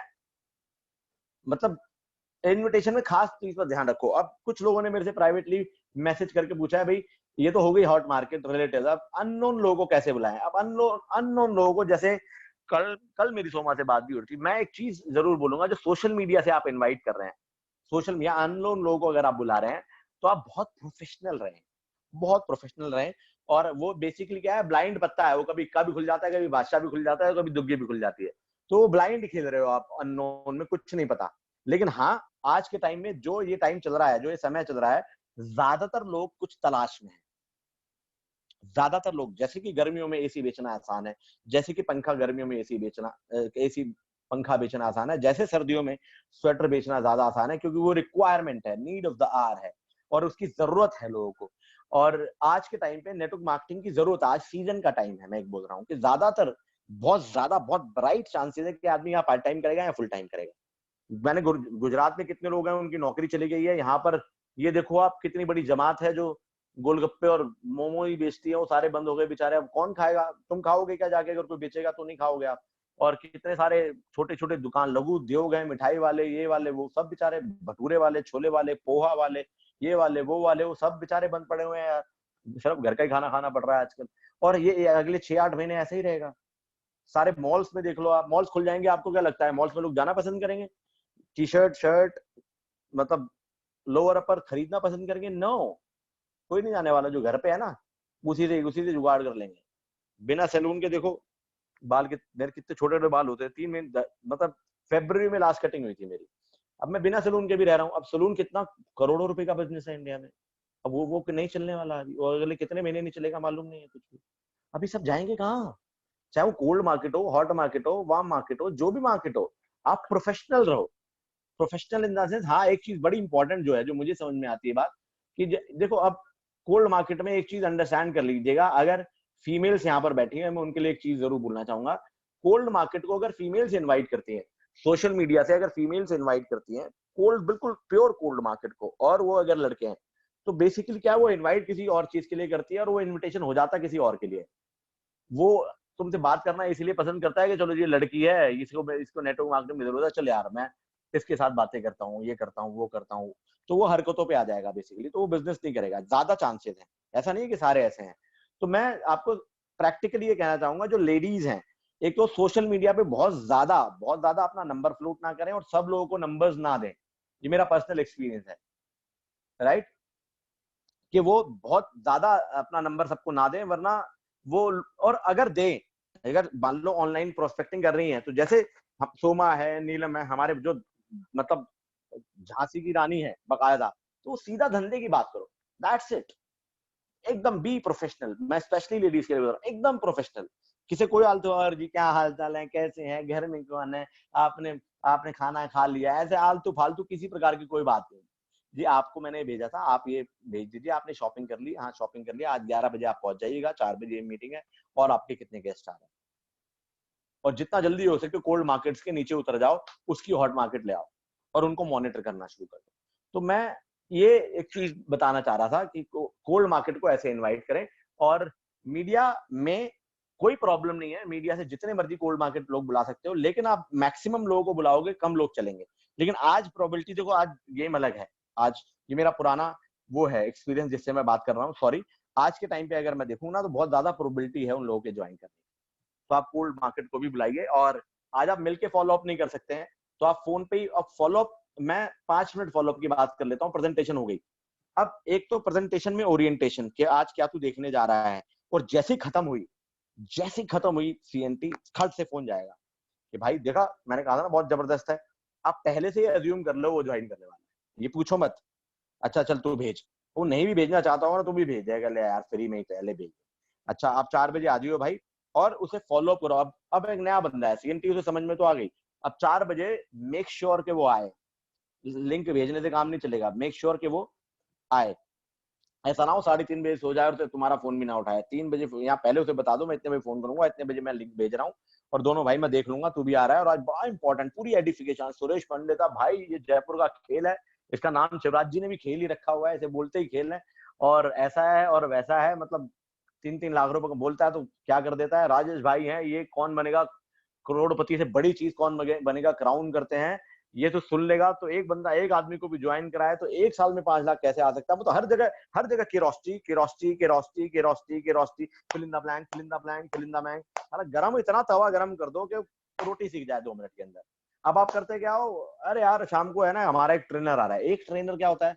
मतलब इनविटेशन में खास चीज पर ध्यान रखो। अब कुछ लोगों ने मेरे से प्राइवेटली मैसेज करके पूछा है, भाई ये तो हो गई हॉट मार्केट रिलेटेड, अब अननोन लोगों को कैसे बुलाएं। अब अननोन लोगों को, जैसे कल कल मेरी सोमा से बात भी हो रही थी, मैं एक चीज जरूर बोलूंगा, जो सोशल मीडिया से आप इनवाइट कर रहे हैं, सोशल मीडिया अननोन लोगों को अगर आप बुला रहे हैं तो आप बहुत प्रोफेशनल रहें, बहुत प्रोफेशनल रहें। और वो बेसिकली क्या है, ब्लाइंड पत्ता है, वो कभी कभी खुल जाता है, कभी बादशाह भी खुल जाता है, कभी दुग्गी भी खुल जाती है, तो वो ब्लाइंड खेल रहे हो आप, अननोन में कुछ नहीं पता। लेकिन हाँ, आज के टाइम में जो ये टाइम चल रहा है, जो ये समय चल रहा है, ज्यादातर लोग कुछ तलाश में है, ज्यादातर लोग, जैसे कि गर्मियों में एसी बेचना आसान है, जैसे कि पंखा गर्मियों में एसी पंखा बेचना आसान है, जैसे सर्दियों में स्वेटर बेचना ज्यादा आसान है, क्योंकि वो रिक्वायरमेंट है, नीड ऑफ द आवर है, और उसकी जरूरत है लोगों को। और आज के टाइम पे नेटवर्क मार्केटिंग की जरूरत, आज सीजन का टाइम है, मैं एक बोल रहा हूँ कि ज्यादातर, बहुत ज्यादा, बहुत ब्राइट चांसेस है कि आदमी यहाँ पार्ट टाइम करेगा या फुल टाइम करेगा। मैंने गुजरात में कितने लोग हैं उनकी नौकरी चली गई है, यहाँ पर ये देखो आप कितनी बड़ी जमात है जो गोलगप्पे और मोमो ही बेचती है, वो सारे बंद हो गए बेचारे, अब कौन खाएगा, तुम खाओगे क्या जाके, अगर कोई बेचेगा तो नहीं खाओगे आप। और कितने सारे छोटे छोटे दुकान लघु उद्योग हैं, मिठाई वाले, ये वाले, वो सब बेचारे, भटूरे वाले, छोले वाले, पोहा वाले, ये वाले वो सब बेचारे बंद पड़े हुए हैं यार, सिर्फ घर का ही खाना खाना पड़ रहा है आजकल। और ये अगले 6-8 महीने ऐसे ही रहेगा। सारे मॉल्स में देख लो आप, मॉल्स खुल जाएंगे, आपको क्या लगता है मॉल्स में लोग जाना पसंद करेंगे, टी शर्ट शर्ट, मतलब लोअर अपर खरीदना पसंद करेंगे? नो, कोई नहीं जाने वाला। जो घर पे है ना, उसी से जुगाड़ कर लेंगे। बिना सैलून के देखो, बाल के मेरे कितने छोटे छोटे बाल होते हैं, 3 महीने, मतलब फरवरी में लास्ट कटिंग हुई थी मेरी, अब मैं बिना सैलून के भी रह रहा हूँ। अब सैलून कितना करोड़ों रुपए का बिजनेस है इंडिया में, अब वो नहीं चलने वाला अभी, और अगले कितने महीने नहीं चलेगा मालूम नहीं है कुछ भी। अभी सब जाएंगे कहाँ, चाहे वो कोल्ड मार्केट हो, हॉट मार्केट हो, वार्म मार्केट हो, जो भी मार्केट हो, आप प्रोफेशनल रहो। प्रोफेशनल इन द सेंस, हाँ एक चीज बड़ी इंपॉर्टेंट जो है, जो मुझे समझ में आती है बात, कि देखो अब कोल्ड मार्केट में एक चीज अंडरस्टैंड कर लीजिएगा, अगर फीमेल्स यहाँ पर बैठी हैं, मैं उनके लिए एक चीज जरूर बोलना चाहूंगा, कोल्ड मार्केट को अगर फीमेल्स इनवाइट करती हैं, सोशल मीडिया से अगर फीमेल्स इनवाइट करती हैं कोल्ड, बिल्कुल प्योर कोल्ड मार्केट को, और वो अगर लड़के हैं, तो बेसिकली क्या, वो इन्वाइट किसी और चीज के लिए करती है, और वो इन्विटेशन हो जाता है किसी और के लिए। वो तुमसे बात करना इसलिए पसंद करता है कि चलो ये लड़की है, इसको नेटवर्क मार्केटिंग में जरूरत है, चल यार मैं इसके साथ बातें करता हूँ, ये करता हूँ, वो करता हूँ, तो वो हरकतों पे आ जाएगा बेसिकली, तो वो बिजनेस नहीं करेगा, ज्यादा चांसेस हैं, ऐसा नहीं है कि सारे ऐसे हैं। तो मैं आपको प्रैक्टिकली ये कहना चाहूंगा, जो लेडीज हैं एक तो सोशल मीडिया पे बहुत ज्यादा अपना नंबर फ्लोट ना करें और सब लोगों को नंबर्स ना दें। ये मेरा पर्सनल एक्सपीरियंस है, राइट, कि वो बहुत ज्यादा अपना नंबर सबको ना दें, वरना वो, और अगर दें, अगर मान लो ऑनलाइन प्रोस्पेक्टिंग कर रही हैं, तो जैसे सोमा है, नीलम है, हमारे जो मतलब झांसी की रानी है बकायदा, तो सीधा धंधे की बात करो, दैट्स इट। एकदम बी प्रोफेशनल। मैं स्पेशली लेडीज के लिए बोल रहा हूँ, एकदम प्रोफेशनल। किसी कोई आलतू और जी क्या हाल चाल है, कैसे हैं, घर में कौन है, आपने आपने खाना खा लिया, ऐसे आलतू फालतू किसी प्रकार की कोई बात नहीं। जी आपको मैंने भेजा था, आप ये भेज दीजिए, आपने शॉपिंग कर ली, हाँ शॉपिंग कर लिया, आज 11 बजे आप पहुंच जाइएगा, 4 बजे मीटिंग है, और आपके कितने गेस्ट आ रहे हैं, और जितना जल्दी हो सके कोल्ड मार्केट्स के नीचे उतर जाओ, उसकी हॉट मार्केट ले आओ, और उनको मॉनिटर करना शुरू कर दो। तो मैं ये एक चीज बताना चाह रहा था कि कोल्ड मार्केट को ऐसे इनवाइट करें। और मीडिया में कोई प्रॉब्लम नहीं है, मीडिया से जितने मर्जी कोल्ड मार्केट लोग बुला सकते हो, लेकिन आप मैक्सिमम लोगों को बुलाओगे, कम लोग चलेंगे। लेकिन आज प्रोबेबिलिटी देखो, आज गेम अलग है। आज ये मेरा पुराना वो है एक्सपीरियंस जिससे मैं बात कर रहा हूँ, सॉरी। आज के टाइम पे अगर मैं देखूँ ना, तो बहुत ज्यादा प्रोबेबिलिटी है उन लोगों के ज्वाइन करने। तो आप कोल्ड मार्केट को भी बुलाइए, और आज आप मिलके फॉलो अप नहीं कर सकते हैं, तो आप फोन पे ही अब फॉलो अप, मैं 5 मिनट फॉलो अप की बात कर लेता हूँ। प्रेजेंटेशन हो गई, अब एक तो प्रेजेंटेशन में ओरिएंटेशन कि आज क्या तू देखने जा रहा है, और जैसे खत्म हुई सीएनटी, खट से फोन जाएगा कि भाई देखा, मैंने कहा था ना बहुत जबरदस्त है। आप पहले से ही अज्यूम कर लो वो ज्वाइन करने वाला है, ये पूछो मत। अच्छा चल तू भेज, वो नहीं भी भेजना चाहता होगा ना, तू भी भेज देगा, ले यार फ्री में ही पहले भेज। अच्छा आप 4 बजे आ जाइयो भाई, और उसे फॉलो अप करो। अब एक नया बंदा है, सीएनटी उसे समझ में तो आ गई। अब 4 बजे मेक श्योर के वो आए, लिंक भेजने से काम नहीं चलेगा, मेक श्योर के वो आए। ऐसा ना हो 3:30 बजे सो जाए और तुम्हारा फोन भी ना उठाए। 3 बजे यहाँ पहले उसे बता दो, मैं इतने बजे फोन करूंगा, इतने बजे मैं लिंक भेज रहा हूँ, और दोनों भाई मैं देख लूंगा, तू भी आ रहा है। और आज बड़ा इंपॉर्टेंट पूरी एडिफिकेशन, सुरेश पंडित भाई, ये जयपुर का खेल है, इसका नाम शिवराज जी ने भी खेल ही रखा हुआ है, इसे बोलते ही खेल है। और ऐसा है और वैसा है, मतलब 3-3 लाख रुपए का बोलता है तो क्या कर देता है। राजेश भाई है, ये कौन बनेगा करोड़पति से बड़ी चीज, कौन बनेगा क्राउन करते हैं, ये तो सुन लेगा। तो एक बंदा एक आदमी को भी ज्वाइन कराए तो 1 साल में 5 लाख कैसे आ सकता है। वो तो हर जगह केरोस्टी fill in the blank, fill in the blank, fill in the blank. अरे गरम, इतना तवा गरम कर दो कि रोटी सीख जाए 2 मिनट के अंदर। अब आप करते क्या हो, अरे यार शाम को है ना हमारा एक ट्रेनर आ रहा है। एक ट्रेनर क्या होता है,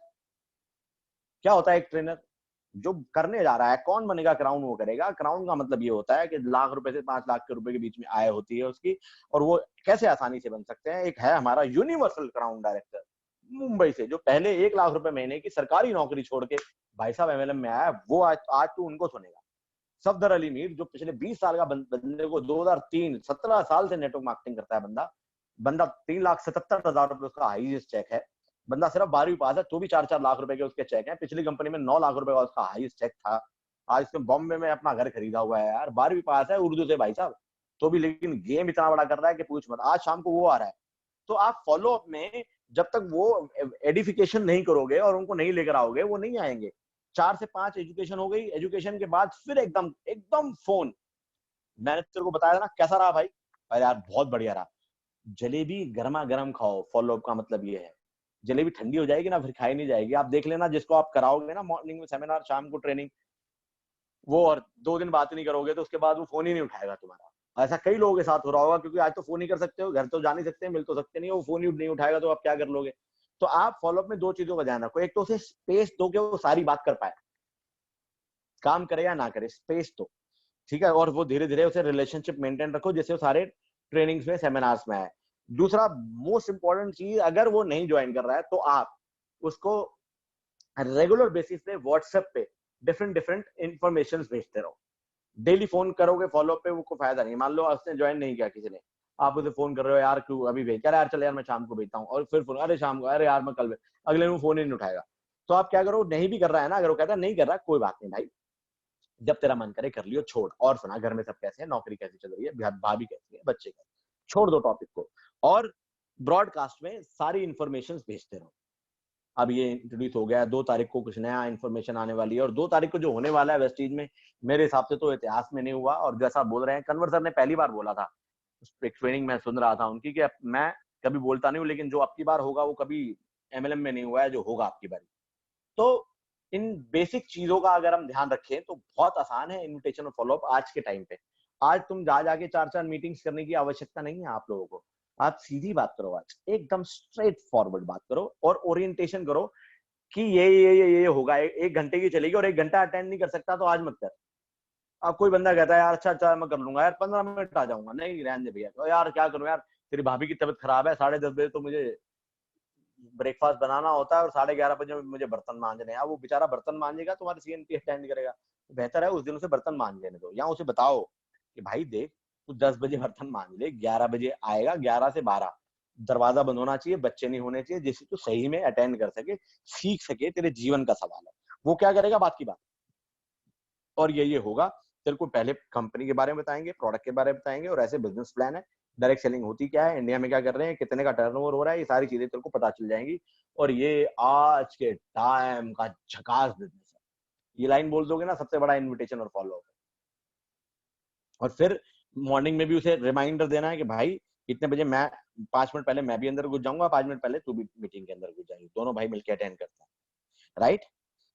क्या होता है एक ट्रेनर? जो करने जा रहा है, कौन बनेगा क्राउन वो करेगा। क्राउन का मतलब ये होता है कि लाख रुपए से 5 लाख के रुपए के बीच में आय होती है उसकी, और वो कैसे आसानी से बन सकते हैं। एक है हमारा यूनिवर्सल क्राउन डायरेक्टर मुंबई से, जो पहले 1 लाख रुपए महीने की सरकारी नौकरी छोड़ के भाई साहब एमएलएम में आया। वो आज तो उनको सुनेगा। सफदर अली मीर, जो पिछले 20 साल का बंदे को 2003 17 साल से नेटवर्क मार्केटिंग करता है बंदा बंदा 3,77,000 रुपए उसका हाईएस्ट चेक है। बंदा सिर्फ 12वीं पास है, तो भी 4-4 लाख रुपए के उसके चेक हैं। पिछली कंपनी में 9 लाख रुपए का उसका हाईएस्ट चेक था। आज उसने बॉम्बे में अपना घर खरीदा हुआ है यार। 12वीं पास है उर्दू से भाई साहब, तो भी लेकिन गेम इतना बड़ा कर रहा है कि पूछ मत। आज शाम को वो आ रहा है। तो आप फॉलो अप में जब तक वो एडिफिकेशन नहीं करोगे और उनको नहीं लेकर आओगे, वो नहीं आएंगे। 4 से 5 एजुकेशन हो गई, एजुकेशन के बाद फिर एकदम एकदम फोन। मैंने तेरे को बताया था ना कैसा रहा भाई, अरे यार बहुत बढ़िया रहा। जलेबी गर्मा गर्म खाओ, फॉलो अप का मतलब ये है। जलेबी ठंडी हो जाएगी ना, फिर खाई नहीं जाएगी। आप देख लेना, जिसको आप कराओगे ना मॉर्निंग में सेमिनार, शाम को ट्रेनिंग, वो और 2 दिन बात नहीं करोगे तो उसके बाद वो फोन ही नहीं उठाएगा तुम्हारा। ऐसा कई लोगों के साथ हो रहा होगा, क्योंकि आज तो फोन ही कर सकते हो, घर तो जा नहीं सकते, मिल तो सकते नहीं, वो फोन ही नहीं उठाएगा तो आप क्या कर लोगे। तो आप फॉलो अप में 2 चीजों का ध्यान रखो। एक तो उसे स्पेस दो कि वो सारी बात कर पाए, काम करे या ना करे, स्पेस दो, ठीक है। और वो धीरे धीरे उसे रिलेशनशिप मेंटेन रखो, जैसे वो सारे ट्रेनिंग्स में सेमिनार्स में आए। दूसरा मोस्ट इंपॉर्टेंट चीज, अगर वो नहीं ज्वाइन कर रहा है तो आप उसको रेगुलर बेसिस पे व्हाट्सएप पे डिफरेंट डिफरेंट इंफॉर्मेशन भेजते रहो। डेली फोन करोगे फॉलो अप पे, वो कोई फायदा नहीं। मान लो उसने ज्वाइन नहीं किया किसी ने, आप उसे फोन कर रहे हो, यार क्यों अभी भेज, यार चल यार मैं शाम को भेजता हूँ, और फिर फोन, अरे शाम को, अरे यार मैं कल, अगले दिन फोन ही नहीं उठाएगा। तो आप क्या करो, नहीं भी कर रहा है ना, अगर वो कहता है नहीं कर रहा, कोई बात नहीं भाई, जब तेरा मन करे कर लियो, छोड़। और सुना, घर में सब कैसे हैं, नौकरी कैसी चल रही है, भाभी कैसी है, बच्चे कैसे, छोड़ दो टॉपिक को। और ब्रॉडकास्ट में सारी इंफॉर्मेशन भेजते रहो। अब ये इंट्रोड्यूस हो गया है, 2 तारीख को कुछ नया इंफॉर्मेशन आने वाली है, और 2 तारीख को जो होने वाला है वेस्टीज में, मेरे हिसाब से तो इतिहास में नहीं हुआ। और जैसा बोल रहे हैं, कन्वर सर ने पहली बार बोला था, उस एक ट्रेनिंग में सुन रहा था उनकी, कि मैं कभी बोलता नहीं हूँ, लेकिन जो अब की बार होगा वो कभी एमएलएम में नहीं हुआ है, जो होगा आपकी बारी। तो इन बेसिक चीजों का अगर हम ध्यान रखें तो बहुत आसान है इन्विटेशन और फॉलोअप आज के टाइम पे। आज तुम जा जाके 4-4 मीटिंग्स करने की आवश्यकता नहीं है आप लोगों को। आप सीधी बात करो, आज एकदम स्ट्रेट फॉरवर्ड बात करो और ओरिएंटेशन करो कि ये होगा, 1 घंटे की चलेगी और 1 घंटा अटेंड नहीं कर सकता तो आज मत कर। अब कोई बंदा कहता है यार अच्छा मैं कर लूंगा यार, 15 मिनट आ जाऊंगा, नहीं रहने दे भैया, तो यार क्या करूं यार, तेरी भाभी की तबीयत खराब है, 10:30 बजे तो मुझे ब्रेकफास्ट बनाना होता है और 11:30 बजे मुझे बर्तन मांजने हैं। अब वो बेचारा बर्तन मांजेगा, तुम्हारे सीएनपी अटेंड करेगा, तो बेहतर है उस दिन उसे बर्तन मांज लेने दो, या उसे बताओ कि भाई देख तू 10 बजे बर्तन मांज ले, 11 बजे आएगा, 11 से 12 दरवाजा बंद होना चाहिए, बच्चे नहीं होने चाहिए, जिससे तू सही में अटेंड कर सके, सीख सके, तेरे जीवन का सवाल है। वो क्या करेगा, बात की बात। और ये होगा, तेरे को पहले कंपनी के बारे में बताएंगे, प्रोडक्ट के बारे में बताएंगे, और ऐसे बिजनेस प्लान है, डायरेक्ट सेलिंग होती क्या है, इंडिया में क्या कर रहे हैं, कितने का टर्नओवर हो रहा है, ये सारी चीजें तेरे को पता चल जाएंगी। और ये आज के टाइम का झकास बिजनेस है। ये लाइन बोल दोगे ना, सबसे बड़ा इन्विटेशन और फॉलो अप। और फिर मॉर्निंग में भी उसे रिमाइंडर देना है कि भाई इतने बजे मैं 5 मिनट पहले मैं भी अंदर घुस जाऊंगा, 5 मिनट पहले तू भी मीटिंग के अंदर घुस जाएंगे, दोनों भाई मिलकर अटेंड करते हैं, राइट।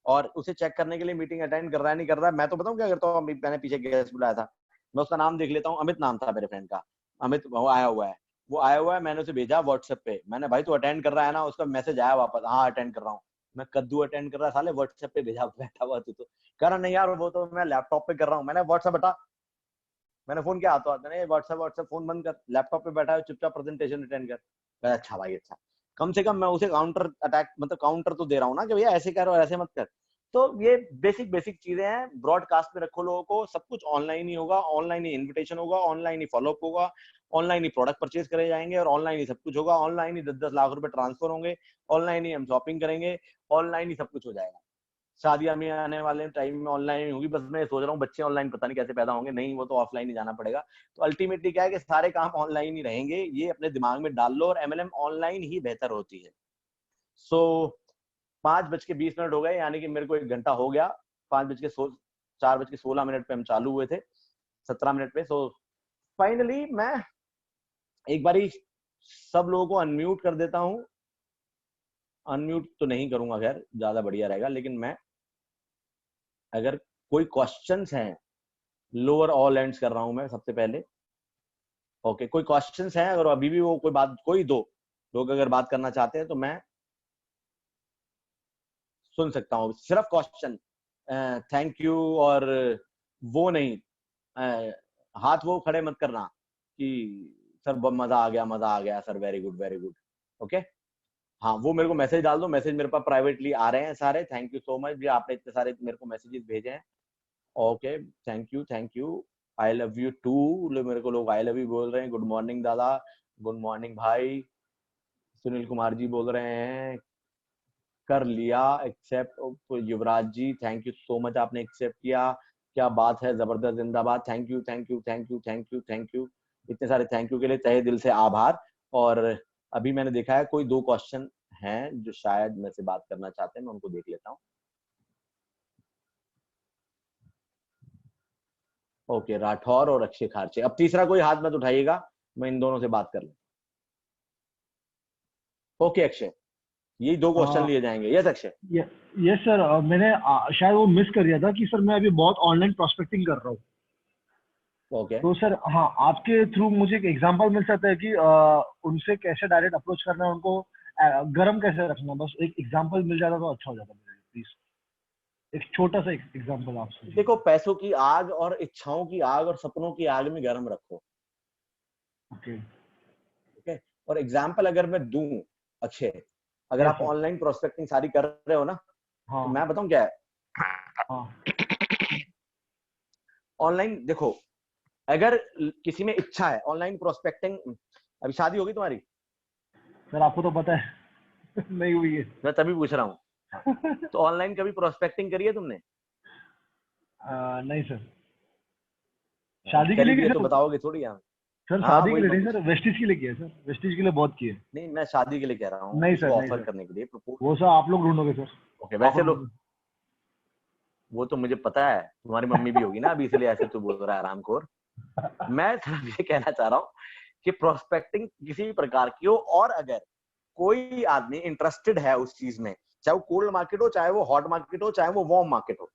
और उसे चेक करने के लिए मीटिंग अटेंड कर रहा है नहीं कर रहा है, मैं तो बताऊं क्या करता हूँ, मैंने पीछे गेस्ट बुलाया था, मैं उसका नाम देख लेता हूँ, अमित नाम था मेरे फ्रेंड का, अमित वो आया हुआ है, मैंने उसे भेजा व्हाट्सएप पे, मैंने भाई तू अटेंड कर रहा है ना, उसका मैसेज आया वापस, हाँ अटेंड कर रहा हूँ। मैं कद्दू अटेंड कर रहा है, साले व्हाट्सएप पे भेजा, बैठा हुआ तू तो कह रहा नहीं यार वो तो मैं लैपटॉप पे कर रहा हूँ। मैंने व्हाट्सएप हटा, मैंने फोन किया तो मैंने व्हाट्सएप फोन बंद कर, लैपटॉप पे बैठा है चुपचाप प्रेजेंटेशन अटेंड कर। अच्छा भाई अच्छा, कम से कम मैं उसे काउंटर अटैक मतलब काउंटर तो दे रहा हूँ ना कि भैया ऐसे कर और ऐसे मत कर। तो ये बेसिक चीजें हैं, ब्रॉडकास्ट में रखो लोगों को, सब कुछ ऑनलाइन ही होगा, ऑनलाइन ही इन्विटेशन होगा, ऑनलाइन ही फॉलोअप होगा, ऑनलाइन ही प्रोडक्ट परचेज करे जाएंगे और ऑनलाइन ही सब कुछ होगा, ऑनलाइन ही 10-10 लाख रुपए ट्रांसफर होंगे, ऑनलाइन ही हम शॉपिंग करेंगे, ऑनलाइन ही सब कुछ हो जाएगा। शादियां में आने वाले टाइम में ऑनलाइन होगी, बस मैं सोच रहा हूँ बच्चे ऑनलाइन पता नहीं कैसे पैदा होंगे, नहीं वो तो ऑफलाइन ही जाना पड़ेगा। तो अल्टीमेटली क्या है कि सारे काम ऑनलाइन ही रहेंगे, ये अपने दिमाग में डाल लो, और एमएलएम ऑनलाइन ही बेहतर होती है। सो 5:20 हो गए, यानी कि मेरे को 1 घंटा हो गया, 4:16 पे हम चालू हुए थे, 17 मिनट पे। सो फाइनली मैं एक बारी सब लोगों को अनम्यूट कर देता हूँ, अनम्यूट तो नहीं करूंगा खैर, ज्यादा बढ़िया रहेगा, लेकिन मैं अगर कोई क्वेश्चंस हैं, लोअर ऑल एंड्स कर रहा हूं मैं सबसे पहले, ओके कोई क्वेश्चंस हैं, अगर अभी भी वो कोई बात, कोई 2 लोग अगर बात करना चाहते हैं तो मैं सुन सकता हूँ, सिर्फ क्वेश्चन, थैंक यू और वो नहीं, हाथ वो खड़े मत करना कि सर मजा आ गया सर, वेरी गुड, ओके। हाँ वो मेरे को मैसेज डाल दो, मैसेज मेरे पास प्राइवेटली आ रहे हैं सारे, थैंक यू सो मच जी, आपने इतने सारे मेरे को मैसेजेस भेजे हैं, okay thank you, I love you too, मेरे को लोग आई लव यू बोल रहे हैं, गुड मॉर्निंग दादा, गुड मॉर्निंग भाई, सुनील कुमार जी बोल रहे हैं कर लिया एक्सेप्ट, तो युवराज जी थैंक यू सो मच, आपने एक्सेप्ट किया, क्या बात है, जबरदस्त, जिंदाबाद, थैंक यू, इतने सारे थैंक यू के लिए तहे दिल से आभार। और अभी मैंने देखा है कोई 2 क्वेश्चन हैं जो शायद मेरे से बात करना चाहते हैं, मैं उनको देख लेता हूँ। ओके राठौर और अक्षय खारचे, अब तीसरा कोई हाथ मत उठाइएगा, मैं इन दोनों से बात कर लूं। ओके अक्षय, ये 2 क्वेश्चन लिए जाएंगे, यस अक्षय। यस सर, मैंने शायद वो मिस कर दिया था कि सर मैं अभी बहुत ऑनलाइन प्रोस्पेक्टिंग कर रहा हूँ। ओके तो सर हाँ, आपके थ्रू मुझे एक एग्जांपल मिल सकता है कि उनसे कैसे डायरेक्ट अप्रोच करना है, उनको गर्म कैसे रखना है, बस एक एग्जांपल मिल जाता तो अच्छा हो जाता मेरे लिए, प्लीज एक छोटा सा एग्जांपल आपसे। देखो, पैसों की आग और इच्छाओं की आग और सपनों की आग में गर्म रखो, ओके ओके। और एग्जाम्पल अगर मैं दूं अक्षय, अगर यस आप सर। ऑनलाइन प्रोस्पेक्टिंग सारी कर रहे हो ना, तो हाँ मैं बताऊं क्या है, हाँ ऑनलाइन देखो, अगर किसी में इच्छा है ऑनलाइन प्रोस्पेक्टिंग, अभी शादी होगी तुम्हारी? सर आपको तो पता है नहीं हुई है। मैं तभी पूछ रहा हूँ, तो ऑनलाइन कभी प्रोस्पेक्टिंग करी है तुमने? नहीं सर, शादी के करी लिए भी है किया तो सर। बताओगे थोड़ी यार। सर हाँ शादी के वही लिए मैं नहीं पूछ सर, रहा हूँ, वेस्टिज के लिए किया है सर, वेस्टिज के लिए बहुत किए। नहीं मैं शादी के लिए कह रहा हूँ, नहीं उसको सर, नहीं ऑफर सर, करने के लिए प्रपोज। वो सर आप लोग ढूंढोगे सर। ओके आप वैसे लोग, ढूंढोगे। वो तो मुझे पता है, तुम्हारी मम्मी भी होगी ना अभी, इसलिए ऐसे तो बोल रहा है आरामखोर। मैं सिर्फ ये कहना चाह रहा हूँ कि प्रोस्पेक्टिंग किसी भी प्रकार की हो, और अगर कोई आदमी इंटरेस्टेड है उस चीज में, चाहे वो कोल्ड मार्केट हो, चाहे वो हॉट मार्केट हो, चाहे वो वार्म मार्केट हो,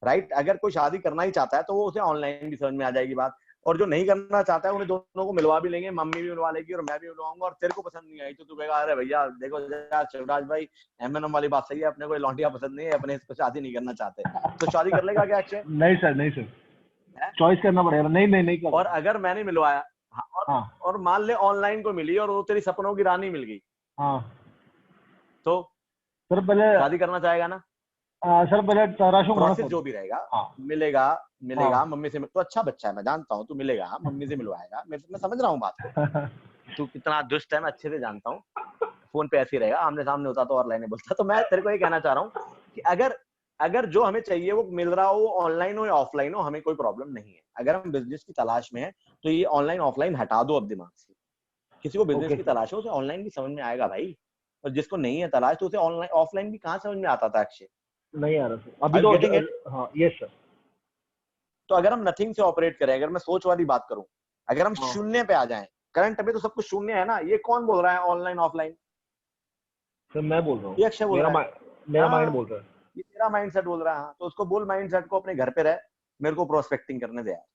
राइट, अगर कोई शादी करना ही चाहता है तो वो उसे ऑनलाइन भी समझ में आ जाएगी बात, और जो नहीं करना चाहता है उन्हें दोनों को मिलवा भी लेंगे, मम्मी भी मिलवा लेगी और मैं भी मिलवाऊंगा। और तेरे को पसंद नहीं आई तो तू कहेगा अरे भैया देखो यार शिवराज भाई एमएनएम वाली बात सही है, अपने को लौंडिया पसंद नहीं है, अपने इस पर शादी नहीं करना चाहते, तो शादी कर लेगा क्या अक्षय? नहीं सर, नहीं सर, चॉइस करना पड़ेगा। नहीं नहीं नहीं कर। और अगर मैंने मिलवाया हाँ और मान ले ऑनलाइन को मिली और वो तेरी सपनों की रानी मिल गई, हाँ तो सर पहले शादी करना चाहेगा ना? सर पहले तराशूंगा प्रोसेस जो भी रहेगा, हाँ मिलेगा हाँ। मम्मी से तो अच्छा बच्चा है मैं जानता हूँ, तू मिलेगा मम्मी से मिलवाएगा, मैं समझ रहा हूँ बात को, तू कितना दुष्ट है मैं अच्छे से जानता हूँ, फोन पे ऐसे ही रहेगा, आमने सामने होता तो और लाइनें बोलता। तो मैं तेरे को ये कहना चाह रहा हूँ कि अगर जो हमें चाहिए वो मिल रहा हो, ऑनलाइन हो या ऑफलाइन हो, हमें कोई प्रॉब्लम नहीं है। अगर हम बिजनेस की तलाश में है तो ये ऑनलाइन ऑफलाइन हटा दो अब दिमाग से। किसी को बिजनेस ओके की सर। तलाश हो उसे ऑनलाइन भी समझ में आएगा भाई, और जिसको नहीं है तलाश तो उसे ऑनलाइन ऑफलाइन भी कहाँ समझ में आता था अक्षय? नहीं आ रहा सर अभी Are you तो। getting it? हाँ यस सर। तो अगर हम नथिंग से ऑपरेट करें, अगर मैं सोच वाली बात करूं, अगर हम हाँ। शून्य पे आ जाएं, करंट अभी तो सब कुछ शून्य है ना, ये कौन बोल रहा है ऑनलाइन ऑफलाइन? सर मैं बोल रहा ये हूँ, अक्षय बोल रहा है। मेरा माइंड हाँ, बोल रहा है। ये तेरा माइंडसेट बोल रहा है। हाँ, तो उसको बोल माइंडसेट को अपने घर पे रह, मेरे को प्रोस्पेक्टिंग करने दे यार,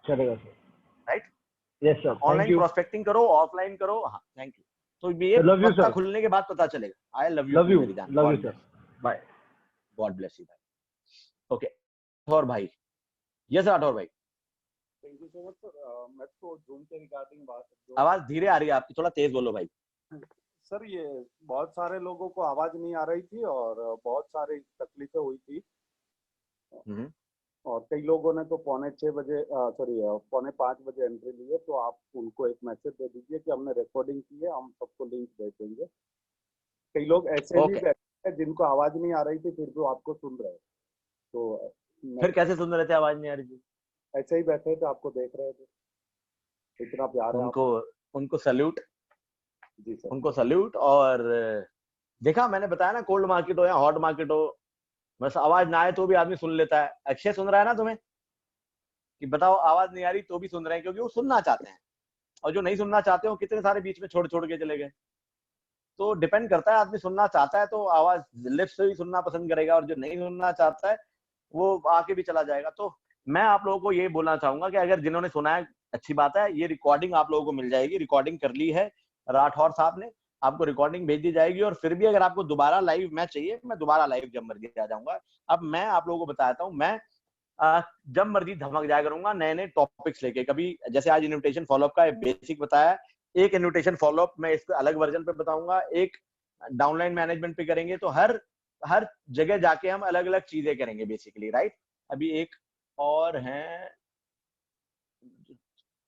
चलेगा sir. Right? Yes sir, thank online you. Prospecting करो, ऑफलाइन करो। हाँ थैंक यू। तो ये लव यू पत्ता सर। खुलने के बाद पता चलेगा। I love you love to you. मेरी जान, love you God sir. Bless, bye. God bless you भाई। ओके राठौर भाई, यस राठौर भाई, thank you so much sir. मैं तो जूम के रिगार्डिंग बात आवाज धीरे आ रही है आपकी, थोड़ा तेज बोलो भाई। सर, ये बहुत सारे लोगों को आवाज नहीं आ रही थी और बहुत सारी तकलीफें हुई थी और कई लोगों ने तो 5:45 एंट्री ली है। तो आप उनको एक मैसेज दे दीजिए कि हमने रिकॉर्डिंग की है, हम सबको लिंक भेज देंगे। कई लोग ऐसे भी Okay. बैठे हैं जिनको आवाज नहीं आ रही थी फिर भी आपको सुन रहे हैं, तो फिर कैसे सुन रहे थे, आवाज नहीं आ रही थी? ऐसे ही बैठे थे, आपको देख रहे थे, इतना प्यार है उनको सल्यूट, जी सर। उनको सल्यूट। और देखा मैंने बताया ना, कोल्ड मार्केट हो या हॉट मार्केट हो, बस आवाज ना आए तो भी आदमी सुन लेता है। अक्षय सुन रहा है ना तुम्हें कि बताओ आवाज नहीं आ रही तो भी सुन रहे हैं, क्योंकि वो सुनना चाहते हैं। और जो नहीं सुनना चाहते हो कितने सारे बीच में छोड़ छोड़ के चले गए। तो डिपेंड करता है, आदमी सुनना चाहता है तो आवाज लिप्स से भी सुनना पसंद करेगा, और जो नहीं सुनना चाहता है वो आके भी चला जाएगा। तो मैं आप लोगों को ये बोलना चाहूंगा कि अगर जिन्होंने सुना है अच्छी बात है, ये रिकॉर्डिंग आप लोगों को मिल जाएगी। रिकॉर्डिंग कर ली है राठौर साहब ने, आपको रिकॉर्डिंग भेज दी जाएगी। और फिर भी अगर आपको दोबारा लाइव मैच चाहिए, मैं दोबारा लाइव जब मर्जी आ जाऊंगा। अब मैं आप लोगों को बताता हूँ, मैं जब मर्जी धमक जाया करूंगा नए नए टॉपिक्स लेके। कभी जैसे आज इन्विटेशन फॉलोअप का बेसिक बताया, एक इन्विटेशन फॉलोअप मैं इसको अलग वर्जन पे बताऊंगा, एक डाउनलाइन मैनेजमेंट पे करेंगे। तो हर हर जगह जाके हम अलग अलग चीजें करेंगे बेसिकली, राइट? अभी एक और हैं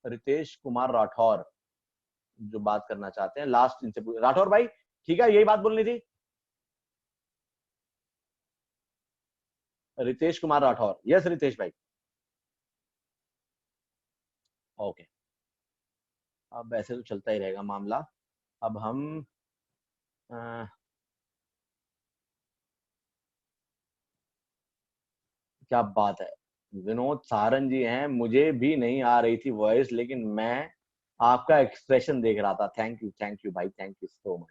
रितेश कुमार राठौर जो बात करना चाहते हैं, लास्ट इनसे राठौर भाई ठीक है, यही बात बोलनी थी। रितेश कुमार राठौर, यस रितेश भाई, ओके। अब ऐसे तो चलता ही रहेगा मामला। अब हम क्या बात है, विनोद सारन जी हैं, मुझे भी नहीं आ रही थी वॉइस, लेकिन मैं आपका एक्सप्रेशन देख रहा था। थैंक यू भाई, थैंक यू सो मच।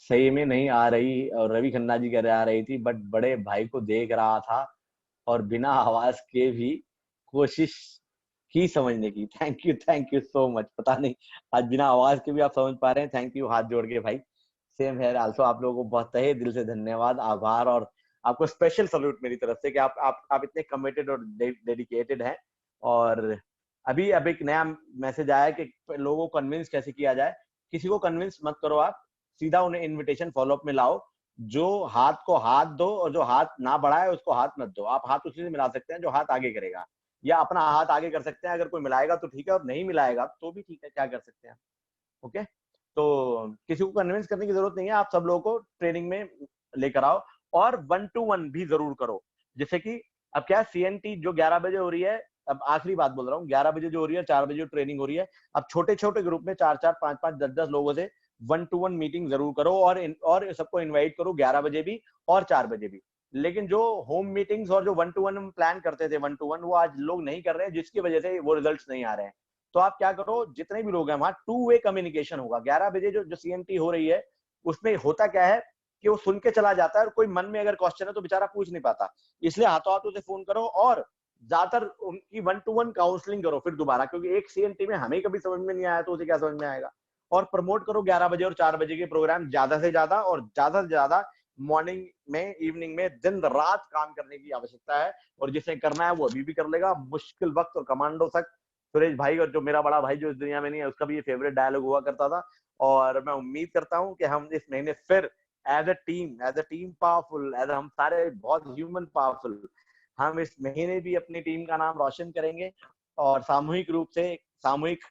सही में नहीं आ रही, और रवि खन्ना जी कह रहे आ रही थी, बट बड़े भाई को देख रहा था और बिना आवाज के भी कोशिश की समझने की। Thank you so much. पता नहीं आज बिना आवाज के भी आप समझ पा रहे हैं, थैंक यू, हाथ जोड़ के भाई। सेम है आल्सो, आप लोगों को बहुत तहे दिल से धन्यवाद, आभार, और आपको स्पेशल सल्यूट मेरी तरफ से कि आप इतने कमिटेड और डेडिकेटेड हैं। और अभी अब एक नया मैसेज आया कि लोगों को कन्विंस कैसे किया जाए। किसी को कन्विंस मत करो, आप सीधा उन्हें इनविटेशन फॉलोअप में लाओ। जो हाथ को हाथ दो और जो हाथ ना बढ़ाए उसको हाथ मत दो। आप हाथ उसी से मिला सकते हैं जो हाथ आगे करेगा, या अपना हाथ आगे कर सकते हैं। अगर कोई मिलाएगा तो ठीक है, और नहीं मिलाएगा तो भी ठीक है, क्या कर सकते हैं। ओके, तो किसी को कन्विंस करने की जरूरत नहीं है, आप सब लोगों को ट्रेनिंग में लेकर आओ। और 1-to-1 भी जरूर करो। जैसे कि अब क्या CNT जो 11 बजे हो रही है, अब आखिरी बात बोल रहा हूँ, 11 बजे जो हो रही है, 4 बजे जो ट्रेनिंग हो रही है, अब छोटे छोटे ग्रुप में 4-4, 5-5, 10-10 लोगों से 1-to-1 मीटिंग जरूर करो। और सबको इनवाइट करो 11 बजे भी और 4 बजे भी। लेकिन जो होम मीटिंग्स और जो 1-to-1 हम प्लान करते थे 1-to-1, वो आज लोग नहीं कर रहे हैं, जिसकी वजह से वो रिजल्ट्स नहीं आ रहे हैं। तो आप क्या करो, जितने भी लोग हैं वहां 2-वे कम्युनिकेशन होगा। 11 बजे जो CNT हो रही है उसमें होता क्या है कि वो सुन के चला जाता है, और कोई मन में अगर क्वेश्चन है तो बेचारा पूछ नहीं पाता, इसलिए हाथों हाथ उसे फोन करो। और ज्यादातर उनकी 1-to-1 काउंसलिंग करो फिर दोबारा, क्योंकि एक CNT में हमें कभी समझ में नहीं आया तो उसे क्या समझ में आएगा। और प्रमोट करो 11 बजे और 4 बजे के प्रोग्राम ज्यादा से ज्यादा, और ज्यादा से ज्यादा मॉर्निंग में, इवनिंग में, दिन रात काम करने की आवश्यकता है। और जिसे करना है वो अभी भी कर लेगा। मुश्किल वक्त और कमांडो तक। सुरेश भाई, और जो मेरा बड़ा भाई जो इस दुनिया में नहीं है, उसका भी ये फेवरेट डायलॉग हुआ करता था। और मैं उम्मीद करता हूँ कि हम इस महीने फिर as a team powerful, as हम सारे बहुत ह्यूमन पावरफुल, हम इस महीने भी अपनी टीम का नाम रोशन करेंगे और सामूहिक रूप से सामूहिक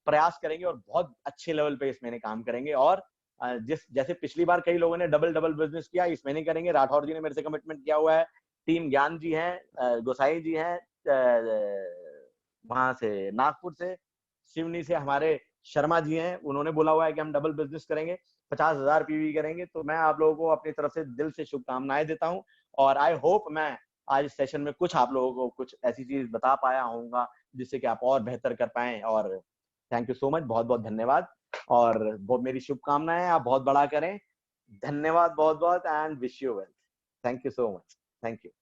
प्रयास करेंगे और बहुत अच्छे लेवल पे इस महीने काम करेंगे। और जैसे पिछली बार कई लोगों ने डबल बिजनेस किया, इस महीने करेंगे। राठौर जी ने मेरे से कमिटमेंट किया हुआ है, टीम ज्ञान जी हैं, गोसाई जी हैं वहां से नागपुर से, शिवनी से हमारे शर्मा जी हैं, उन्होंने बोला हुआ है कि हम डबल बिजनेस करेंगे, 50,000 PV करेंगे। तो मैं आप लोगों को अपनी तरफ से दिल से शुभकामनाएं देता हूं। और आई होप मैं आज इस सेशन में कुछ आप लोगों को कुछ ऐसी चीज बता पाया होऊंगा जिससे कि आप और बेहतर कर पाएं। और थैंक यू सो मच, बहुत बहुत धन्यवाद। और वो मेरी शुभकामनाएं आप बहुत बड़ा करें। धन्यवाद बहुत बहुत, and wish you well. Thank you so much. Thank you.